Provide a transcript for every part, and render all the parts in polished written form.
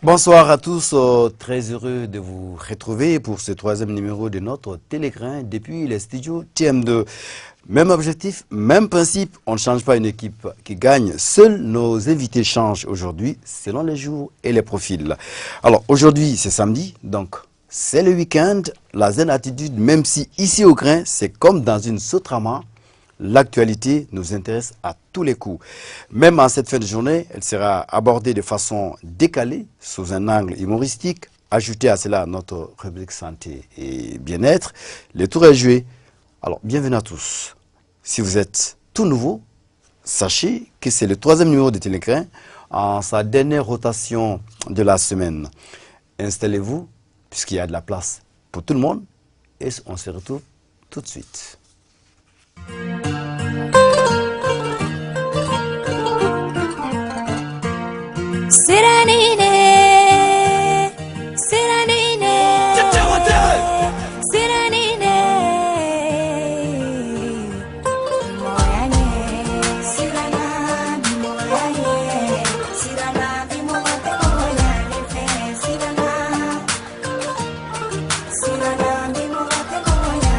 Bonsoir à tous, très heureux de vous retrouver pour ce troisième numéro de notre Télégrain depuis les studios TM2. Même objectif, même principe, on ne change pas une équipe qui gagne. Seuls nos invités changent aujourd'hui selon les jours et les profils. Alors aujourd'hui c'est samedi, donc c'est le week-end, la zen attitude, même si ici au Grain c'est comme dans une Sotrama. L'actualité nous intéresse à tous les coups. Même en cette fin de journée, elle sera abordée de façon décalée, sous un angle humoristique. Ajoutez à cela notre rubrique santé et bien-être. Le tour est joué. Alors, bienvenue à tous. Si vous êtes tout nouveau, sachez que c'est le troisième numéro de Télégrain en sa dernière rotation de la semaine. Installez-vous, puisqu'il y a de la place pour tout le monde. Et on se retrouve tout de suite. Siranine, Siranine, Siranine, Moyane, Sirana, Moyane, Sirana, Moyane, Sirana, Sirana,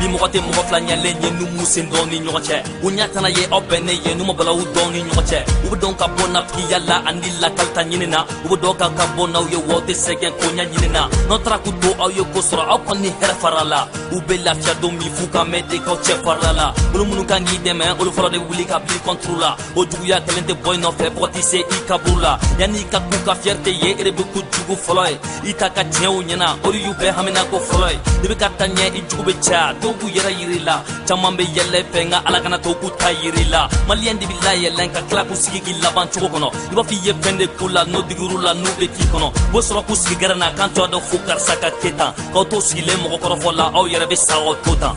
Bimorate Moflania Lane, Numusin Doni Noche, Unyatana ye Opene, Numabala Doni Noche, Udonka Bonafki Yala and Lilla Caltanina, Udoka Cabona, your water second Konya Yina, Notrakuto or your Kosra, Opani Herfarala, Ubella Chadomi Fuka Medical Chefarala, Ulumukan Yidem, Ulfra de Willika Bill Controller, Oduya Calente Boy of Epotise Ikabula, Yanika Kuka Fierte Ye, Rebuku Jugu Floy, Itaka Cheunina, or you Behamina go Floy, the Catania Ijubecha, Toku Yera Yirila, Chamambe Yele Penga, Alakana Toku Tayirila, Malian de Vilaya Lanka Klapuski Laban Chokono, Iwafi Pende Kula, no Digurula, no Bekikono, Bosrokuski Garana, Kanto do Fukar Saka Keta, Kotoski Lemo Korofola, or Yerebesa or Kota.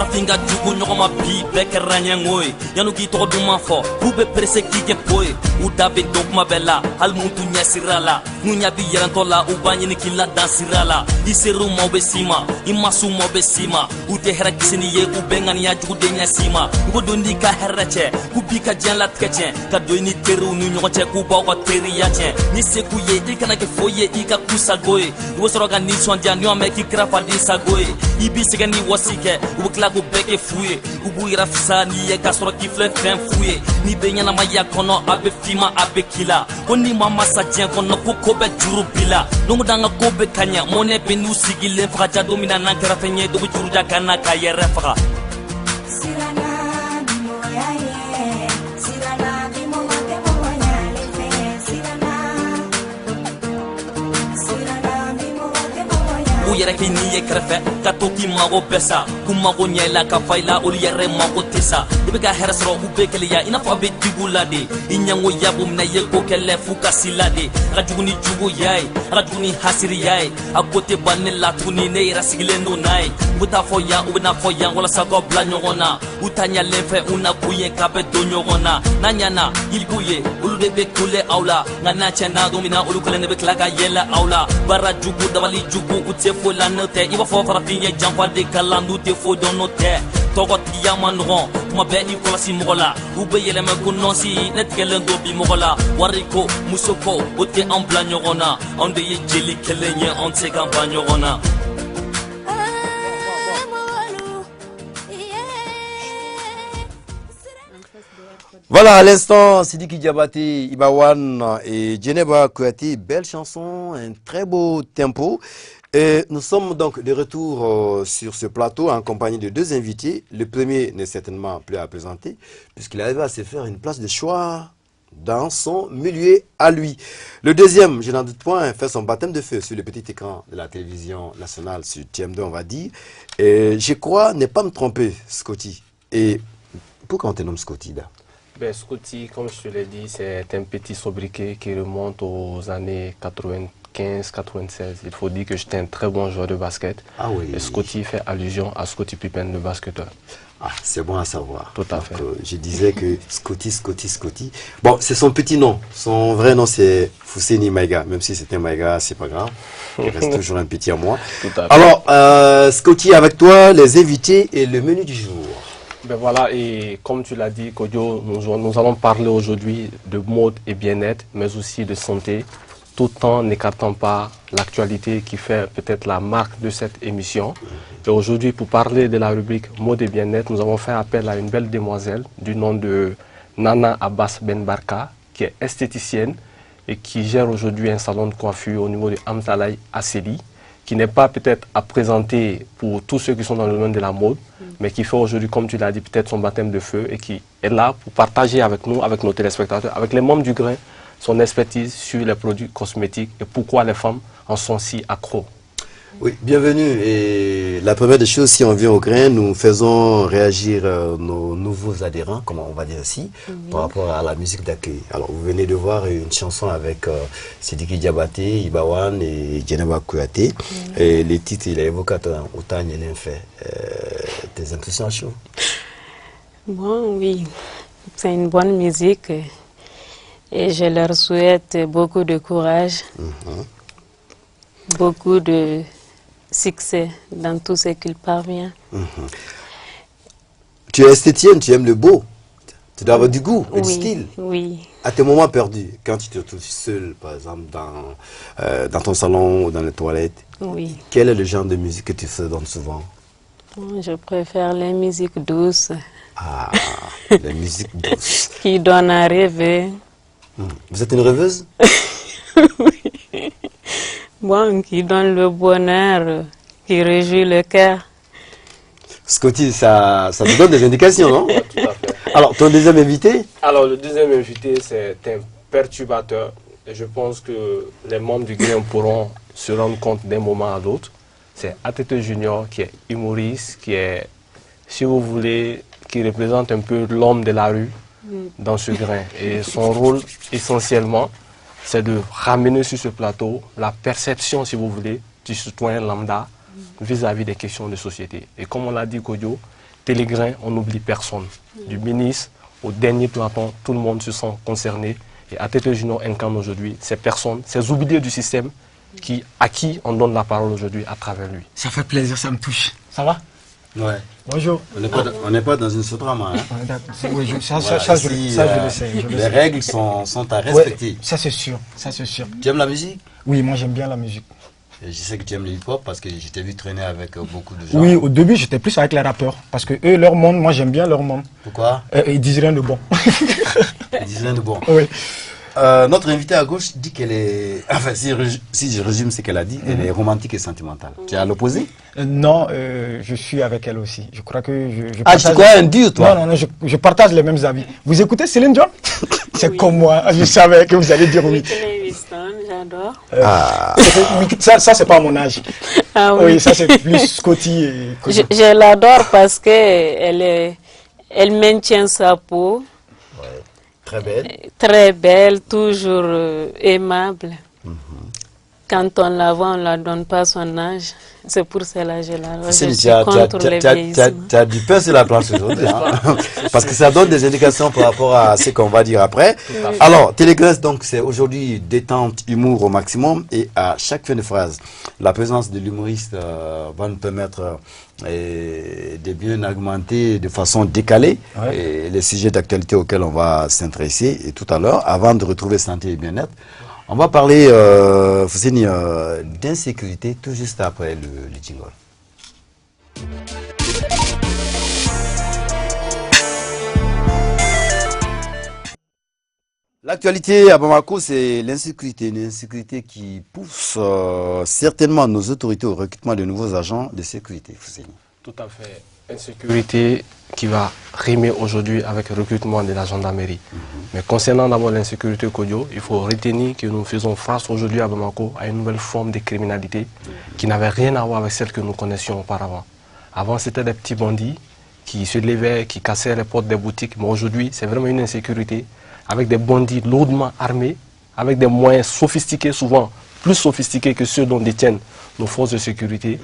Tinga jugu nyogoma bi bekeranya ngoy yanu ki to duma fo bube presse ki ke boy u dabe dogma bella al muntu nyasirala nunya bi yarantola u banyini kila dansirala iseru mobe sima imasu mobe sima u te hera kisini ye u bengani ya jugu de nyasima u dondi ka herache ku bi ka janla tkeche ka doini teru nu nyoche ku ba ko teri yache ni se ku ye ikana ke foye ika kusa goy u soroga ni sondia nyo me ki krafa di sagoy ibi segani wasike u kla beke fouye ubu ira fisani ye kasoro kifle fen fouye ni benyana maya kono abe fima abe kila koni mama sa tien kono ko be juru bila nungu danga ko be kanya mone be nu sigile faka domina nan kara fenye do juru jakana ka yere faka yere ke ni ye krefe ka to ki mago besa ku mago nyela ka faila ul yere mago tisa ibe ga herasro u be keliya ina fa be digulade inyango yabum na ye ko kele fuka silade ga juguni jugu yai ga juguni hasiri yai akote banela tuni ne rasigile no nai buta fo ya u na fo ya wala sa go bla nyogona utanya lefe una kuye ka be do nyogona nanyana ilbuye ulu de be kule aula ngana chena domina ulu kule ne be klaga yela aula bara jugu dabali jugu utse la note iba fo farafin jampa de kalandu te fo don note togot yamanon ma be ni kolasi mogola ube yele me kunosi net kelen do bi mogola wariko musoko ote en blanyogona on de jeli kelenye on se campagnogona. Voilà, à l'instant, Sidiki Diabaté, Ibawan et Djeneba Kouati, belle chanson, un très beau tempo. Et nous sommes donc de retour sur ce plateau en compagnie de deux invités. Le premier n'est certainement plus à présenter, puisqu'il arrive à se faire une place de choix dans son milieu à lui. Le deuxième, je n'en doute point, fait son baptême de feu sur le petit écran de la télévision nationale, sur TM2 on va dire. Et je crois ne pas me tromper, Scotty. Et pourquoi on te nomme Scotty là? Ben, Scotty, comme je te l'ai dit, c'est un petit sobriquet qui remonte aux années 95. 95-96. Il faut dire que j'étais un très bon joueur de basket. Ah oui. Et Scotty fait allusion à Scottie Pippen, le basketteur. Ah, c'est bon à savoir. Tout à fait. Je disais que Scotty. Bon, c'est son petit nom. Son vrai nom, c'est Fousseni Maïga. Même si c'était Maïga, c'est pas grave. Il reste toujours un petit à moi. Tout à fait. Alors, Scotty, avec toi, les invités et le menu du jour. Ben voilà, et comme tu l'as dit, Kodjo, nous allons parler aujourd'hui de mode et bien-être, mais aussi de santé, tout en n'écartant pas l'actualité qui fait peut-être la marque de cette émission. Et aujourd'hui, pour parler de la rubrique mode et bien-être, nous avons fait appel à une belle demoiselle du nom de Nana Abbas Ben Barka, qui est esthéticienne et qui gère aujourd'hui un salon de coiffure au niveau de Amtalay Asseli, qui n'est pas peut-être à présenter pour tous ceux qui sont dans le domaine de la mode, mais qui fait aujourd'hui, comme tu l'as dit, peut-être son baptême de feu et qui est là pour partager avec nous, avec nos téléspectateurs, avec les membres du grain, son expertise sur les produits cosmétiques et pourquoi les femmes en sont si accros. Oui, bienvenue. Et la première des choses, si on vient au grain, nous faisons réagir nos nouveaux adhérents, comment on va dire ici, par rapport à la musique d'accueil. Alors, vous venez de voir une chanson avec Sidiki Diabaté, Ibawan et Djeneba Kouyaté. Et les titres, il a évoqué autant il a fait. Tes impressions chaudes? Bon, oui, c'est une bonne musique et je leur souhaite beaucoup de courage, beaucoup de succès dans tout ce qu'ils parviennent. Tu es esthétienne, tu aimes le beau. Tu dois avoir du goût et du style. Oui. À tes moments perdus, quand tu te retrouves seul, par exemple, dans ton salon ou dans les toilettes, Oui. quel est le genre de musique que tu te donnes souvent? Bon, je préfère les musiques douces Ah, la musique douce. qui donnent à rêver. Vous êtes une rêveuse? Bon, qui donnent le bonheur, qui réjouit le cœur. Scotty, ça te donne des indications, non? Ouais, tout à fait. Alors, ton deuxième invité? Alors, le deuxième invité, c'est un perturbateur. Et je pense que les membres du grain pourront se rendre compte d'un moment à l'autre. C'est Atete Junior, qui est humoriste, qui est, si vous voulez, qui représente un peu l'homme de la rue dans ce grain. Et son rôle, essentiellement, c'est de ramener sur ce plateau la perception, si vous voulez, du citoyen lambda vis-à-vis des questions de société. Et comme on l'a dit, Kodjo, Télégrain, on n'oublie personne. Du ministre au dernier planton, tout le monde se sent concerné. Et Atete Junior incarne aujourd'hui ces personnes, ces oubliés du système à qui on donne la parole aujourd'hui à travers lui. Ça fait plaisir, ça me touche. Ça va? Ouais. Bonjour. On n'est pas dans une sotrama. Hein? Oui, ça, Voilà, je ici, le sais. les règles sont à respecter. Ouais, ça c'est sûr, ça c'est sûr. Tu aimes la musique? Oui, moi j'aime bien la musique. Et je sais que tu aimes le hip-hop parce que je t'ai vu traîner avec beaucoup de gens. Oui, au début j'étais plus avec les rappeurs parce que eux, leur monde, moi j'aime bien leur monde. Pourquoi? Ils disent rien de bon. Ils disent rien de bon. Oui. Notre invitée à gauche dit qu'elle est... Enfin, si je résume ce qu'elle a dit, elle est romantique et sentimentale. Tu es à l'opposé? Non, je suis avec elle aussi. Je crois que je Ah, tu crois un dur, toi? Non, je partage les mêmes avis. Vous écoutez Céline Dion? C'est Oui. comme moi, je savais que vous allez dire oui. Whitney Houston, j'adore. Ça c'est pas à mon âge. Ah Oui, ça c'est plus Scotty et Je l'adore parce que elle maintient sa peau Très belle. très belle, toujours aimable. Quand on la voit, on ne la donne pas son âge. C'est pour cela que je la vois. Je suis contre le vieillissement. Tu as du pain sur la planche aujourd'hui, hein? Parce que ça donne des indications par rapport à ce qu'on va dire après. Alors, Télégraisse, donc, c'est aujourd'hui détente, humour au maximum. Et à chaque fin de phrase, la présence de l'humoriste va nous permettre de bien argumenter de façon décalée les sujets d'actualité auxquels on va s'intéresser. Et tout à l'heure, avant de retrouver santé et bien-être, on va parler, Fousseni, d'insécurité tout juste après le jingle. L'actualité à Bamako, c'est l'insécurité. Une insécurité qui pousse certainement nos autorités au recrutement de nouveaux agents de sécurité, Fousseni. Tout à fait. Insécurité qui va rimer aujourd'hui avec le recrutement de la gendarmerie. Mais concernant d'abord l'insécurité Kodjo, il faut retenir que nous faisons face aujourd'hui à Bamako à une nouvelle forme de criminalité qui n'avait rien à voir avec celle que nous connaissions auparavant. Avant, c'était des petits bandits qui se levaient, qui cassaient les portes des boutiques. Mais aujourd'hui, c'est vraiment une insécurité avec des bandits lourdement armés avec des moyens sophistiqués, souvent plus sophistiqués que ceux dont détiennent nos forces de sécurité,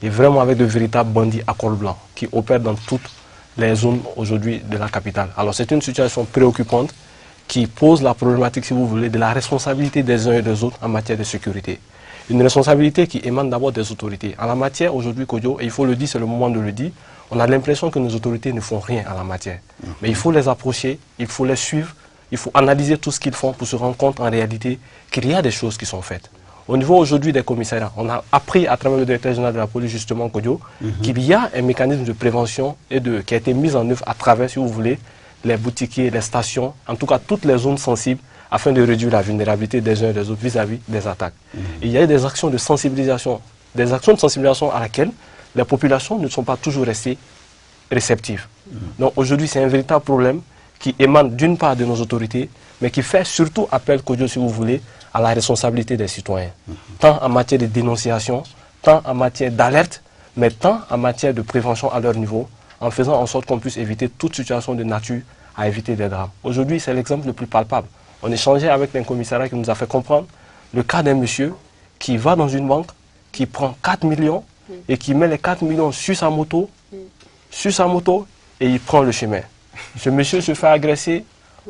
et vraiment avec de véritables bandits à col blanc qui opèrent dans toutes les zones aujourd'hui de la capitale. Alors c'est une situation préoccupante qui pose la problématique, si vous voulez, de la responsabilité des uns et des autres en matière de sécurité. Une responsabilité qui émane d'abord des autorités. En la matière, aujourd'hui, Kodjo, et il faut le dire, c'est le moment de le dire, on a l'impression que nos autorités ne font rien en la matière. Mais il faut les approcher, il faut les suivre, il faut analyser tout ce qu'ils font pour se rendre compte en réalité qu'il y a des choses qui sont faites. Au niveau aujourd'hui des commissariats, on a appris à travers le directeur général de la police, justement, Kodjo, qu'il y a un mécanisme de prévention qui a été mis en œuvre à travers, si vous voulez, les boutiquiers, les stations, en tout cas toutes les zones sensibles, afin de réduire la vulnérabilité des uns et des autres vis-à-vis des attaques. Et il y a eu des actions de sensibilisation à laquelle les populations ne sont pas toujours restées réceptives. Donc aujourd'hui, c'est un véritable problème qui émane d'une part de nos autorités, mais qui fait surtout appel, Kodjo, si vous voulez, à la responsabilité des citoyens, tant en matière de dénonciation, tant en matière d'alerte, mais tant en matière de prévention à leur niveau, en faisant en sorte qu'on puisse éviter toute situation de nature à éviter des drames. Aujourd'hui, c'est l'exemple le plus palpable. On échangeait avec un commissariat qui nous a fait comprendre le cas d'un monsieur qui va dans une banque, qui prend 4 millions et qui met les 4 millions sur sa moto et il prend le chemin. Ce monsieur se fait agresser,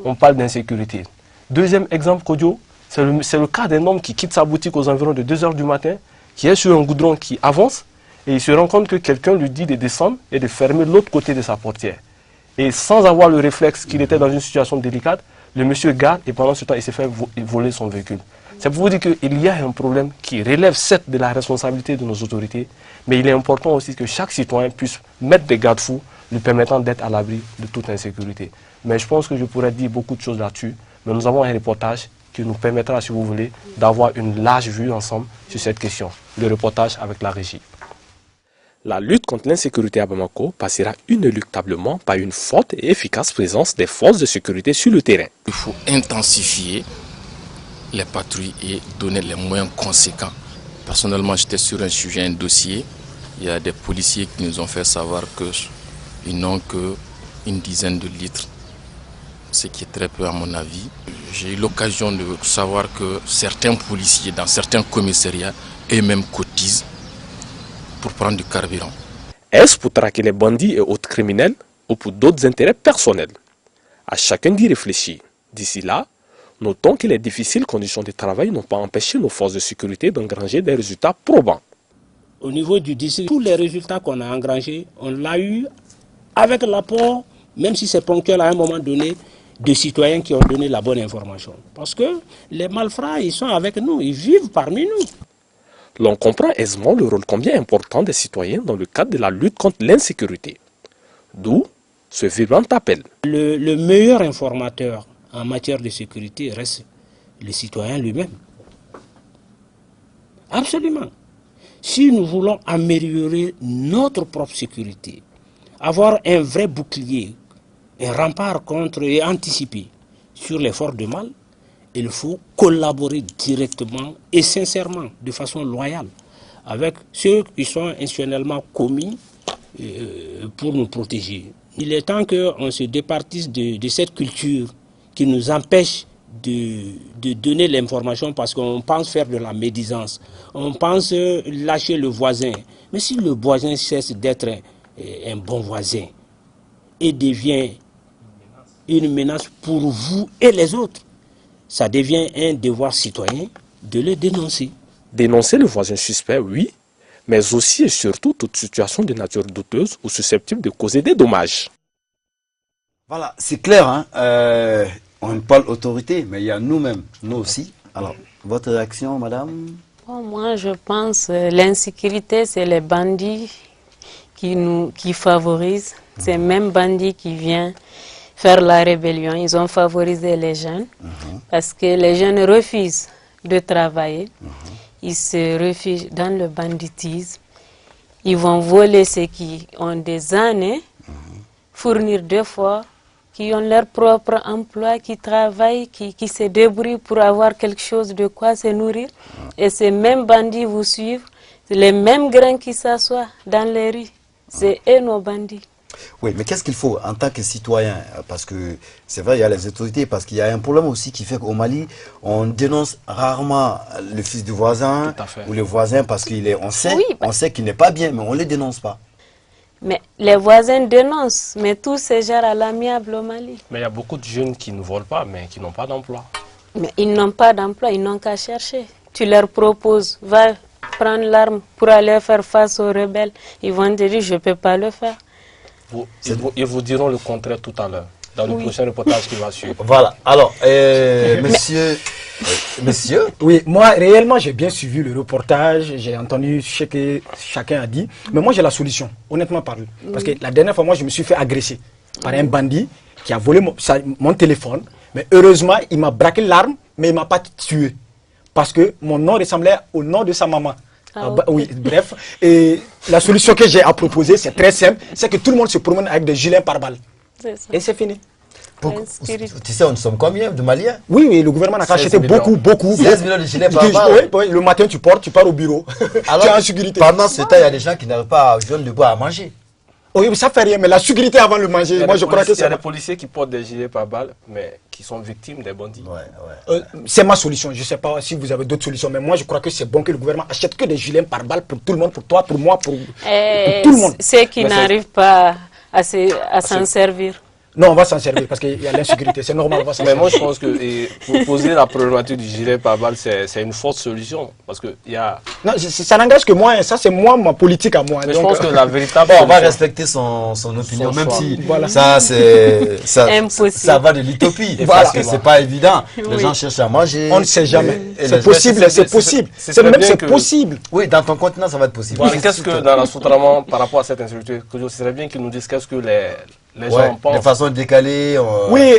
on parle d'insécurité. Deuxième exemple, Kodjo, c'est le cas d'un homme qui quitte sa boutique aux environs de 2 h du matin, qui est sur un goudron qui avance et il se rend compte que quelqu'un lui dit de descendre et de fermer l'autre côté de sa portière. Et sans avoir le réflexe qu'il était dans une situation délicate, le monsieur garde et pendant ce temps, il s'est fait voler son véhicule. C'est pour vous dire qu'il y a un problème qui relève certes de la responsabilité de nos autorités, mais il est important aussi que chaque citoyen puisse mettre des garde-fous lui permettant d'être à l'abri de toute insécurité. Mais je pense que je pourrais dire beaucoup de choses là-dessus, mais nous avons un reportage qui nous permettra, si vous voulez, d'avoir une large vue ensemble sur cette question. Le reportage avec la régie. La lutte contre l'insécurité à Bamako passera inéluctablement par une forte et efficace présence des forces de sécurité sur le terrain. Il faut intensifier les patrouilles et donner les moyens conséquents. Personnellement, j'étais sur un sujet, un dossier. Il y a des policiers qui nous ont fait savoir qu'ils n'ont qu'une dizaine de litres, ce qui est très peu à mon avis. J'ai eu l'occasion de savoir que certains policiers dans certains commissariats eux-mêmes cotisent pour prendre du carburant. Est-ce pour traquer les bandits et autres criminels ou pour d'autres intérêts personnels? À chacun d'y réfléchir. D'ici là, notons que les difficiles conditions de travail n'ont pas empêché nos forces de sécurité d'engranger des résultats probants. Au niveau du district, tous les résultats qu'on a engrangés, on l'a eu avec l'apport, même si c'est ponctuel à un moment donné, de citoyens qui ont donné la bonne information. Parce que les malfrats, ils sont avec nous, ils vivent parmi nous. L'on comprend aisément le rôle combien important des citoyens dans le cadre de la lutte contre l'insécurité. D'où ce vibrant appel. Le meilleur informateur en matière de sécurité reste le citoyen lui-même. Absolument. Si nous voulons améliorer notre propre sécurité, avoir un vrai bouclier, un rempart contre et anticiper sur les forces de mal, il faut collaborer directement et sincèrement, de façon loyale, avec ceux qui sont institutionnellement commis pour nous protéger. Il est temps qu'on se départisse de cette culture qui nous empêche de donner l'information parce qu'on pense faire de la médisance. On pense lâcher le voisin. Mais si le voisin cesse d'être un bon voisin et devient une menace pour vous et les autres, ça devient un devoir citoyen de le dénoncer. Dénoncer le voisin suspect, oui, mais aussi et surtout toute situation de nature douteuse ou susceptible de causer des dommages. Voilà, c'est clair, hein? On parle autorité, mais il y a nous-mêmes, nous aussi. Alors, votre réaction, madame? Bon, moi, je pense que l'insécurité, c'est les bandits qui favorisent. C'est même bandits qui viennent faire la rébellion. Ils ont favorisé les jeunes parce que les jeunes refusent de travailler. Ils se réfugient dans le banditisme. Ils vont voler ceux qui ont des années, fournir 2 fois, qui ont leur propre emploi, qui travaillent, qui se débrouillent pour avoir quelque chose de quoi se nourrir. Et ces mêmes bandits vous suivent, les mêmes grains qui s'assoient dans les rues. C'est eux nos bandits. Oui, mais qu'est-ce qu'il faut en tant que citoyen? Parce que c'est vrai, il y a les autorités, parce qu'il y a un problème aussi qui fait qu'au Mali, on dénonce rarement le fils du voisin Tout à fait. ou le voisin parce on sait, Oui, on sait qu'il n'est pas bien, mais on ne le dénonce pas. Mais les voisins dénoncent, mais tout se gère à l'amiable au Mali. Mais il y a beaucoup de jeunes qui ne volent pas, mais qui n'ont pas d'emploi. Mais ils n'ont pas d'emploi, ils n'ont qu'à chercher. Tu leur proposes, va prendre l'arme pour aller faire face aux rebelles. Ils vont te dire, je ne peux pas le faire. Ils vous diront le contraire tout à l'heure, dans le prochain reportage qui va suivre. Voilà. Alors, monsieur, monsieur, Oui, moi, réellement, j'ai bien suivi le reportage, j'ai entendu ce que chacun a dit, mais moi, j'ai la solution, honnêtement parlé. Parce que la dernière fois, moi, je me suis fait agresser par un bandit qui a volé mon téléphone, mais heureusement, il m'a braqué l'arme, mais il ne m'a pas tué. Parce que mon nom ressemblait au nom de sa maman. Oui, bref. Et la solution que j'ai à proposer, c'est très simple, c'est que tout le monde se promène avec des gilets pare-balles. C'est ça. Et c'est fini. tu sais, nous sommes combien de Maliens? Oui, oui, le gouvernement a 16 acheté millions. beaucoup. 16 millions de gilets pare-balles. Oui, oui, le matin, tu pars au bureau. Alors, tu es en sécurité. pendant ce temps, il y a des gens qui n'arrivent pas à joindre le bois à manger. Oui, mais ça fait rien, mais la sécurité avant le manger, moi je crois que Il y a c'est des policiers qui portent des gilets pare-balles, mais qui sont victimes des bandits. c'est ma solution. Je ne sais pas si vous avez d'autres solutions, mais moi je crois que c'est bon que le gouvernement achète que des gilets pare-balles pour tout le monde, pour toi, pour moi, pour tout le monde. Ceux qui Mais n'arrivent pas à s'en servir. Non, on va s'en servir parce qu'il y a l'insécurité, c'est normal, on va s'en Mais servir. moi, je pense que pour poser la problématique du gilet pare-balles, c'est une forte solution. Parce que il y a. Non, ça n'engage que moi, hein. Ça c'est moi, ma politique à moi. Mais je Donc, pense que la véritable. Bon, on va solution- respecter son opinion, Son même choix. si Voilà. ça, c'est Impossible. ça va de l'utopie, Voilà. parce que c'est pas évident. Les Oui. gens cherchent à manger. on ne sait jamais. Et C'est les- possible, c'est possible. c'est C'est très même bien c'est que- possible. Oui, dans ton continent, ça va être possible. Mais qu'est-ce que dans la Sotraman, par rapport à cette insécurité, que je serais bien qu'ils nous disent qu'est-ce que les gens Ouais, de pensent. façon décalée. Oui,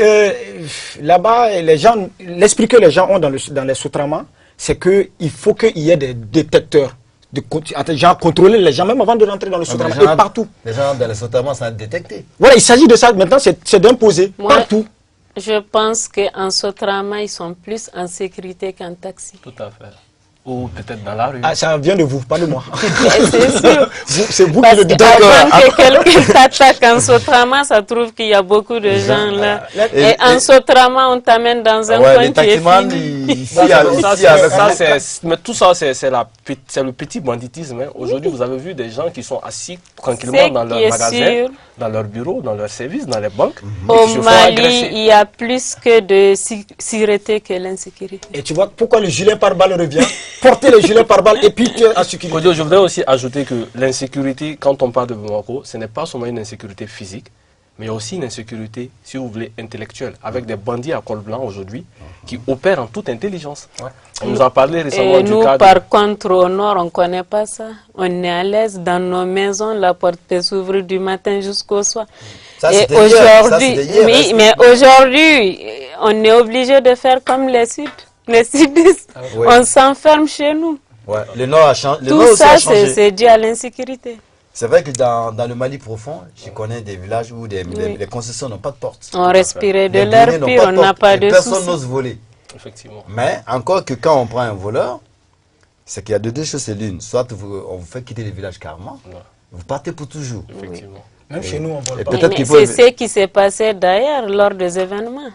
là-bas, les gens, l'esprit que les gens ont dans les Sotraman, c'est qu'il faut qu'il y ait des détecteurs. Genre contrôler les gens, même avant de rentrer dans le Sotraman, et partout. Les gens dans les Sotraman sont détectés. Voilà, il s'agit de ça. Maintenant, c'est d'imposer Moi, partout. Je pense qu'en Sotrama, ils sont plus en sécurité qu'en taxi. Tout à fait. Ou peut-être dans la rue. Ah, ça vient de vous, pas de moi. C'est sûr. C'est vous qui Parce le dites. qu'avant que quelqu'un t'attaque en Sotrama, ça trouve qu'il y a beaucoup de gens là. Et en Sotrama, on t'amène dans un Ouais, coin les qui est taximans, fini. ici, avec Mais tout ça, c'est le petit banditisme. Hein. Aujourd'hui, vous avez vu des gens qui sont assis tranquillement C'est dans leur qui est magasin, sûr. dans leur bureau, dans leur service, dans les banques. et qui Au se font Mali, agresser. il y a plus que de sûreté que l'insécurité. Et tu vois pourquoi le gilet pare-balles revient. Porter le gilet pare-balles et puis tu es en sécurité. Kodio, je voudrais aussi ajouter que l'insécurité, quand on parle de Bamako, ce n'est pas seulement une insécurité physique, mais il y a aussi une insécurité, si vous voulez, intellectuelle, avec des bandits à col blanc aujourd'hui qui opèrent en toute intelligence. On nous a parlé récemment Et du nous, cas par contre, au nord, on ne connaît pas ça. On est à l'aise dans nos maisons, la porte peut s'ouvrir du matin jusqu'au soir. Ça, Et c'était hier, ça, aujourd'hui, c'était hier, oui, parce que- mais aujourd'hui, on est obligé de faire comme les Sud, les Sudistes. Ouais. On s'enferme chez nous. Ouais, le Nord a changé. Le Tout Nord aussi ça, a changé. c'est dû à l'insécurité. C'est vrai que dans le Mali profond, je connais des villages où les concessions n'ont pas de porte. On respirait de Les l'air douaniers n'ont pur, on n'a porte pas et de personne soucis. n'ose voler. Effectivement. Mais encore que quand on prend un voleur, c'est qu'il y a deux choses, c'est l'une. Soit on vous fait quitter le village carrément, Ouais. vous partez pour toujours. Effectivement. Même chez nous, on vole Et pas. peut-être Mais qu'il faut... c'est ce qui s'est passé d'ailleurs lors des événements.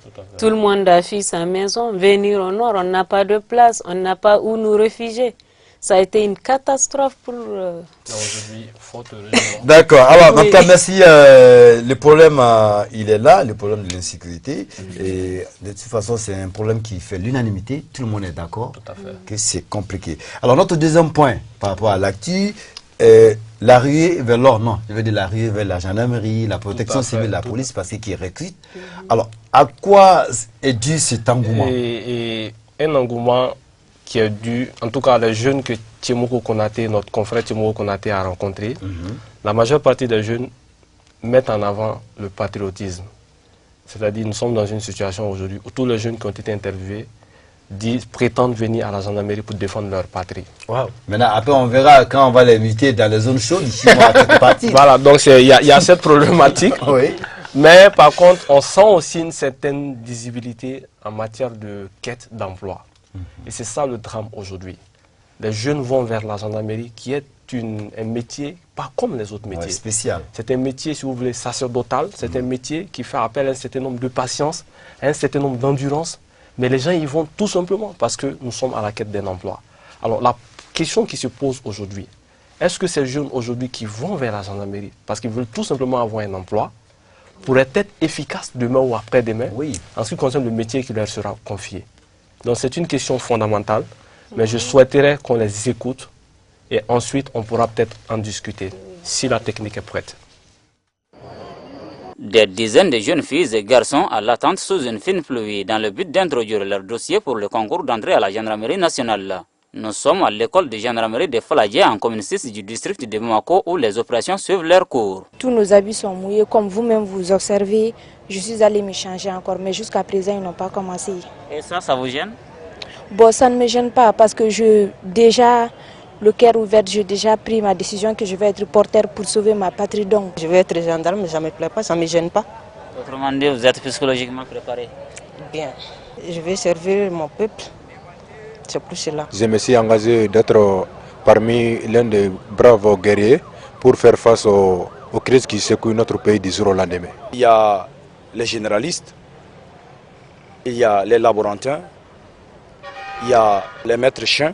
Tout à fait. Tout le monde a fui sa maison. Venir au nord, on n'a pas de place, on n'a pas où nous réfugier. Ça a été une catastrophe pour... Là, aujourd'hui, fort heureusement. D'accord. Alors, Oui. en tout cas, merci. Le problème, il est là, le problème de l'insécurité. Et de toute façon, c'est un problème qui fait l'unanimité. Tout le monde est d'accord Tout à fait. que c'est compliqué. Alors, notre deuxième point par rapport à l'actu, la ruée vers l'or, non, je veux dire la ruée vers la gendarmerie, la protection Tout à fait, civile, la tout police, parce qu'ils recrutent. Alors, à quoi est dû cet engouement? Et un engouement qui est dû, en tout cas les jeunes que Tchemoko Konaté, notre confrère Tchemoko Konaté a rencontrés, la majeure partie des jeunes mettent en avant le patriotisme. C'est-à-dire nous sommes dans une situation aujourd'hui où tous les jeunes qui ont été interviewés prétendent venir à la gendarmerie pour défendre leur patrie. Maintenant, après, on verra quand on va les muter dans les zones chaudes, ici, on va faire partie. Voilà, donc il y a cette problématique. Oui. Mais par contre, on sent aussi une certaine visibilité en matière de quête d'emploi. Et c'est ça le drame aujourd'hui. Les jeunes vont vers la gendarmerie qui est un métier pas comme les autres métiers. Ouais, spécial. C'est un métier, si vous voulez, sacerdotal. C'est un métier qui fait appel à un certain nombre de patience, à un certain nombre d'endurance. Mais les gens y vont tout simplement parce que nous sommes à la quête d'un emploi. Alors la question qui se pose aujourd'hui, est-ce que ces jeunes aujourd'hui qui vont vers la gendarmerie parce qu'ils veulent tout simplement avoir un emploi pourraient être efficaces demain ou après-demain en ce qui concerne le métier qui leur sera confié? Donc c'est une question fondamentale, mais je souhaiterais qu'on les écoute et ensuite on pourra peut-être en discuter si la technique est prête. Des dizaines de jeunes filles et garçons à l'attente sous une fine pluie dans le but d'introduire leur dossier pour le concours d'entrée à la gendarmerie nationale. Nous sommes à l'école de gendarmerie de Faladje en commune 6 du district de Bamako où les opérations suivent leur cours. Tous nos habits sont mouillés, comme vous-même vous observez. Je suis allée me changer encore, mais jusqu'à présent ils n'ont pas commencé. Et ça vous gêne? Bon, ça ne me gêne pas parce que le cœur ouvert, j'ai déjà pris ma décision que je vais être porteur pour sauver ma patrie. Donc, je vais être gendarme, mais ça ne me plaît pas, ça ne me gêne pas. Autrement dit, vous êtes psychologiquement préparé? Bien. Je vais servir mon peuple. C'est plus cela. Je me suis engagé d'être parmi l'un des braves guerriers pour faire face aux crises qui secouent notre pays du jour au lendemain. Il y a les généralistes, il y a les laborantins, il y a les maîtres chiens,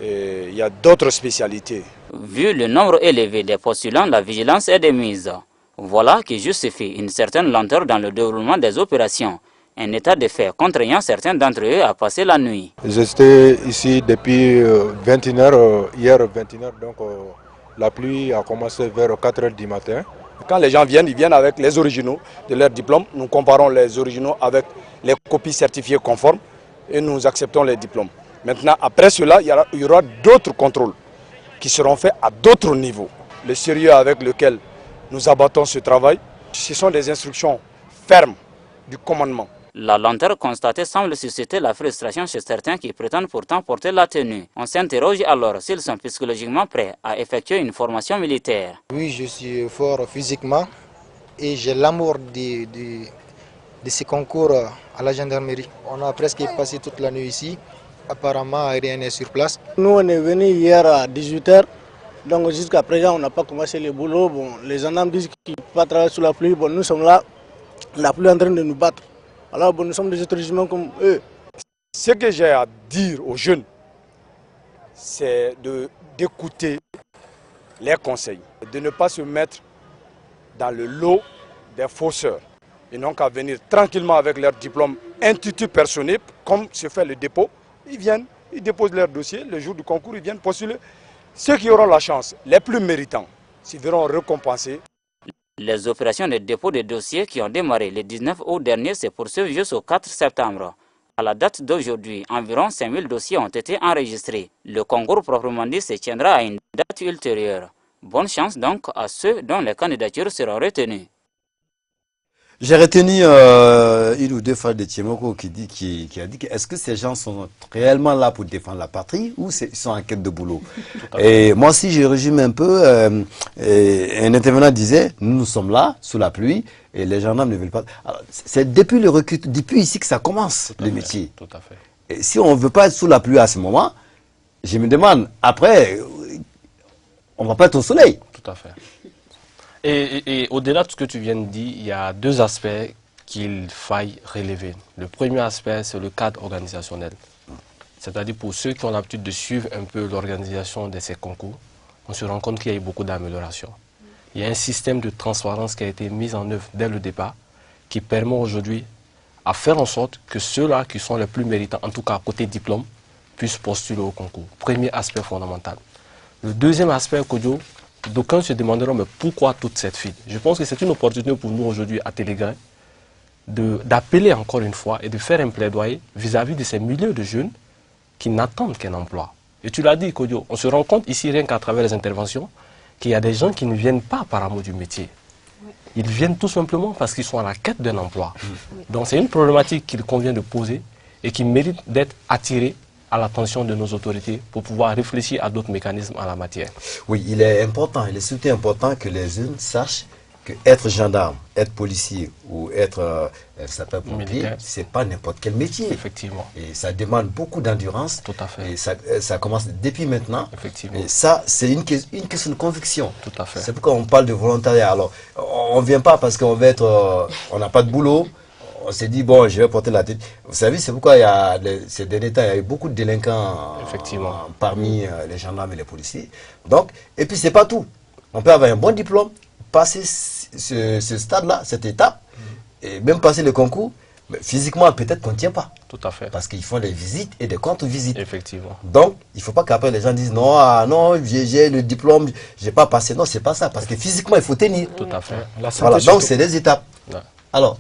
et il y a d'autres spécialités. Vu le nombre élevé des postulants, la vigilance est de mise. Voilà qui justifie une certaine lenteur dans le déroulement des opérations. Un état de fait contraignant certains d'entre eux à passer la nuit. J'étais ici depuis 21h, hier 21h, donc la pluie a commencé vers 4h du matin. Quand les gens viennent, ils viennent avec les originaux de leur diplôme. Nous comparons les originaux avec les copies certifiées conformes et nous acceptons les diplômes. Maintenant, après cela, il y aura d'autres contrôles qui seront faits à d'autres niveaux. Le sérieux avec lequel nous abattons ce travail, ce sont des instructions fermes du commandement. La lenteur constatée semble susciter la frustration chez certains qui prétendent pourtant porter la tenue. On s'interroge alors s'ils sont psychologiquement prêts à effectuer une formation militaire. Oui, je suis fort physiquement et j'ai l'amour de ce concours à la gendarmerie. On a presque passé toute la nuit ici. Apparemment, rien n'est sur place. Nous, on est venus hier à 18h. Donc jusqu'à présent, on n'a pas commencé le boulot. Bon, les gendarmes disent qu'ils ne peuvent pas travailler sous la pluie. Bon, nous sommes là, la pluie est en train de nous battre. Alors bon, nous sommes des êtres humains comme eux. Ce que j'ai à dire aux jeunes, c'est d'écouter les conseils, de ne pas se mettre dans le lot des fausseurs. Ils n'ont qu'à venir tranquillement avec leur diplôme institut personnel, comme se fait le dépôt. Ils viennent, ils déposent leur dossier, le jour du concours, ils viennent postuler. Ceux qui auront la chance, les plus méritants, s'y verront récompensés. Les opérations de dépôt de dossiers qui ont démarré le 19 août dernier se poursuivent jusqu'au 4 septembre. À la date d'aujourd'hui, environ 5000 dossiers ont été enregistrés. Le concours proprement dit se tiendra à une date ultérieure. Bonne chance donc à ceux dont les candidatures seront retenues. J'ai retenu une ou deux phrases de Tchemoko qui a dit que est-ce que ces gens sont réellement là pour défendre la patrie ou ils sont en quête de boulot. Et moi aussi je résume un peu, un intervenant disait nous sommes là sous la pluie et les gendarmes ne veulent pas. C'est depuis le recul, depuis ici que ça commence le métier. Tout à fait. Et si on ne veut pas être sous la pluie à ce moment, je me demande après on ne va pas être au soleil. Tout à fait. Et au-delà de ce que tu viens de dire, il y a deux aspects qu'il faille relever. Le premier aspect, c'est le cadre organisationnel. C'est-à-dire pour ceux qui ont l'habitude de suivre un peu l'organisation de ces concours, on se rend compte qu'il y a eu beaucoup d'améliorations. Il y a un système de transparence qui a été mis en œuvre dès le départ, qui permet aujourd'hui à faire en sorte que ceux-là qui sont les plus méritants, en tout cas côté diplôme, puissent postuler au concours. Premier aspect fondamental. Le deuxième aspect, Kodjo, d'aucuns se demanderont mais pourquoi toute cette fuite. Je pense que c'est une opportunité pour nous aujourd'hui à Télégrain d'appeler encore une fois et de faire un plaidoyer vis-à-vis de ces milliers de jeunes qui n'attendent qu'un emploi. Et tu l'as dit, Kodjo, on se rend compte ici rien qu'à travers les interventions qu'il y a des gens qui ne viennent pas par amour du métier. Ils viennent tout simplement parce qu'ils sont à la quête d'un emploi. Donc c'est une problématique qu'il convient de poser et qui mérite d'être attirée à l'attention de nos autorités pour pouvoir réfléchir à d'autres mécanismes en la matière. Oui, il est important, il est surtout important que les jeunes sachent que être gendarme, être policier ou être sapeur-pompier, Militaire. c'est pas n'importe quel métier. Effectivement. Et ça demande beaucoup d'endurance. Tout à fait. Et ça commence depuis maintenant. Effectivement. Et ça, c'est une question de conviction. Tout à fait. C'est pourquoi on parle de volontariat. Alors, on ne vient pas parce qu'on veut être, on n'a pas de boulot. On s'est dit, bon, je vais porter la tête. Vous savez, c'est pourquoi ces derniers temps, il y a eu beaucoup de délinquants parmi les gendarmes et les policiers. Donc, et puis, c'est pas tout. On peut avoir un bon diplôme, passer ce stade-là, cette étape, et même passer le concours, mais physiquement, peut-être qu'on ne tient pas. Tout à fait. Parce qu'ils font des visites et des contre-visites. Effectivement. Donc, il ne faut pas qu'après les gens disent, non, non, j'ai le diplôme, je n'ai pas passé. Non, c'est pas ça. Parce que physiquement, il faut tenir. Tout à fait. Voilà, donc c'est des étapes. Ouais. Alors,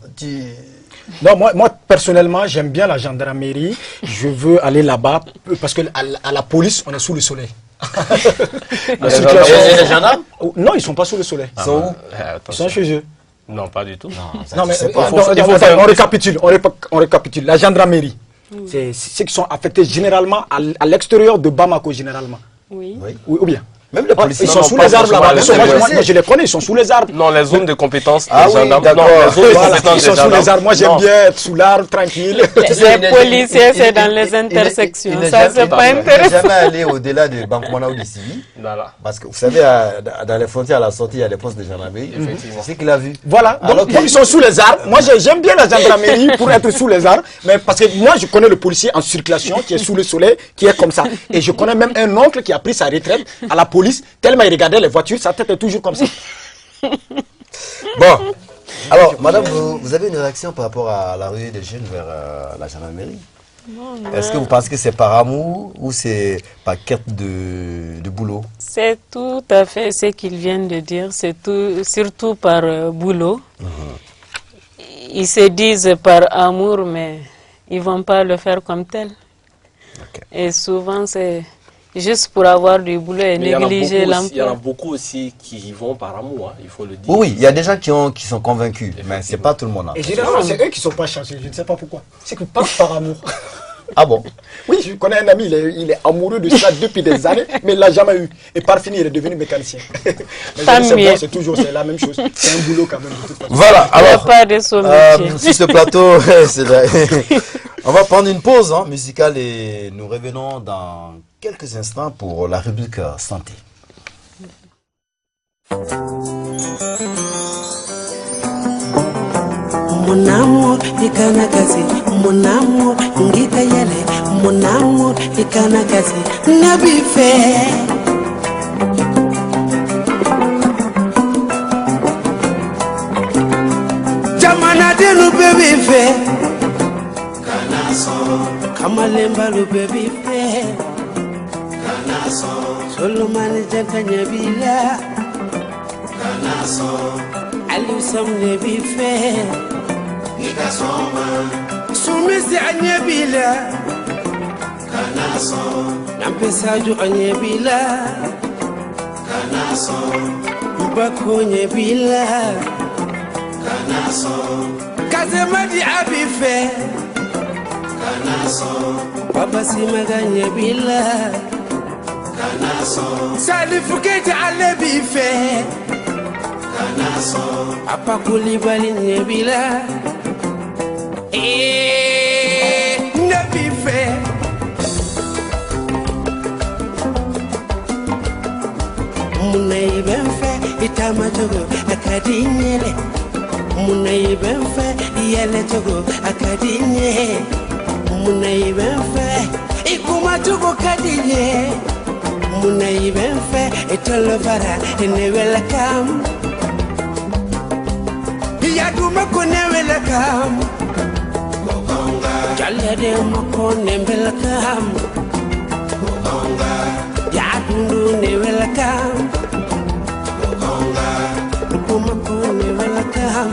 Non, moi personnellement, j'aime bien la gendarmerie. Je veux aller là-bas parce que à la police, on est sous le soleil. Les gendarmes? Non, ils ne sont pas sous le soleil. Ils sont où? Ils sont chez eux. Non, pas du tout. Non, mais on récapitule. La gendarmerie, c'est ceux qui sont affectés généralement à l'extérieur de Bamako, généralement. Oui. Ou bien. Même les policiers. Ils sont sous les arbres là-bas. Moi, je les connais, ils sont sous les arbres. Non, les zones de compétence des oui, gendarmes. d'accord. Non, les zones de Voilà, compétence ils sont des sous les gendarmes. arbres. Moi, j'aime bien être sous l'arbre, tranquille. Les policiers, c'est dans les intersections. Ça, c'est pas Il n'est intéressant. jamais allé au-delà de Bankoumana ou de Sibi. Voilà. Parce que vous savez, dans les frontières à la sortie, il y a des postes de gendarmerie. Effectivement. C'est ce qu'il a vu. Voilà, Alors donc ils sont sous les arbres. Moi, j'aime bien la gendarmerie pour être sous les arbres. Mais parce que moi, je connais le policier en circulation qui est sous le soleil, qui est comme ça. Et je connais même un oncle qui a pris sa retraite à la police, tellement il regardait les voitures, sa tête est toujours comme ça. Bon, alors, madame, vous avez une réaction par rapport à la ruée des jeunes vers la gendarmerie? Est-ce que vous pensez que c'est par amour ou c'est par quête de boulot? C'est tout à fait ce qu'ils viennent de dire. C'est surtout par boulot. Ils se disent par amour, mais ils ne vont pas le faire comme tel. Et souvent, c'est juste pour avoir du boulot et négliger l'emploi. Il y en a beaucoup aussi qui y vont par amour, il faut le dire. Oui, il y a des gens qui sont convaincus, mais c'est pas tout le monde. Et généralement, c'est eux qui ne sont pas chanceux. Je ne sais pas pourquoi. C'est qu'ils partent par amour. Ah bon? Oui, je connais un ami, il est amoureux de ça depuis des années, mais il ne l'a jamais eu. Et par finir, il est devenu mécanicien. Mais c'est toujours la même chose. C'est un boulot quand même. De toute façon. Voilà, alors, pas de son métier. sur ce plateau, on va prendre une pause musicale et nous revenons dans quelques instants pour la rubrique santé. Mon amour, ikana kasi, mon amour, ngita yele, mon amour, ikana kasi, nabi fe. Jamana de lu baby fe. Kanaso, kamalemba lu baby fe. Kanaso, Solomani janta nyabila. Kanaso, Alusam nebi fe. Sumisi anyebila Kanaso Nampesaju anyebila Kanaso Mbako nyebila Kanaso Kazemadi abife Kanaso Babasimaga nyebila Kanaso Salifukete alebife Kanaso Apakulibali nyebila Nabi fe Munai ben fe itama togo akadinyele Munai ben fe yele togo akadinye Munai ben fe ikuma togo kadinye Munai ben fe itolovara ne welcome Yaduma kone welcome Jalade makone welcome Yadundu ne welcome Makone welcome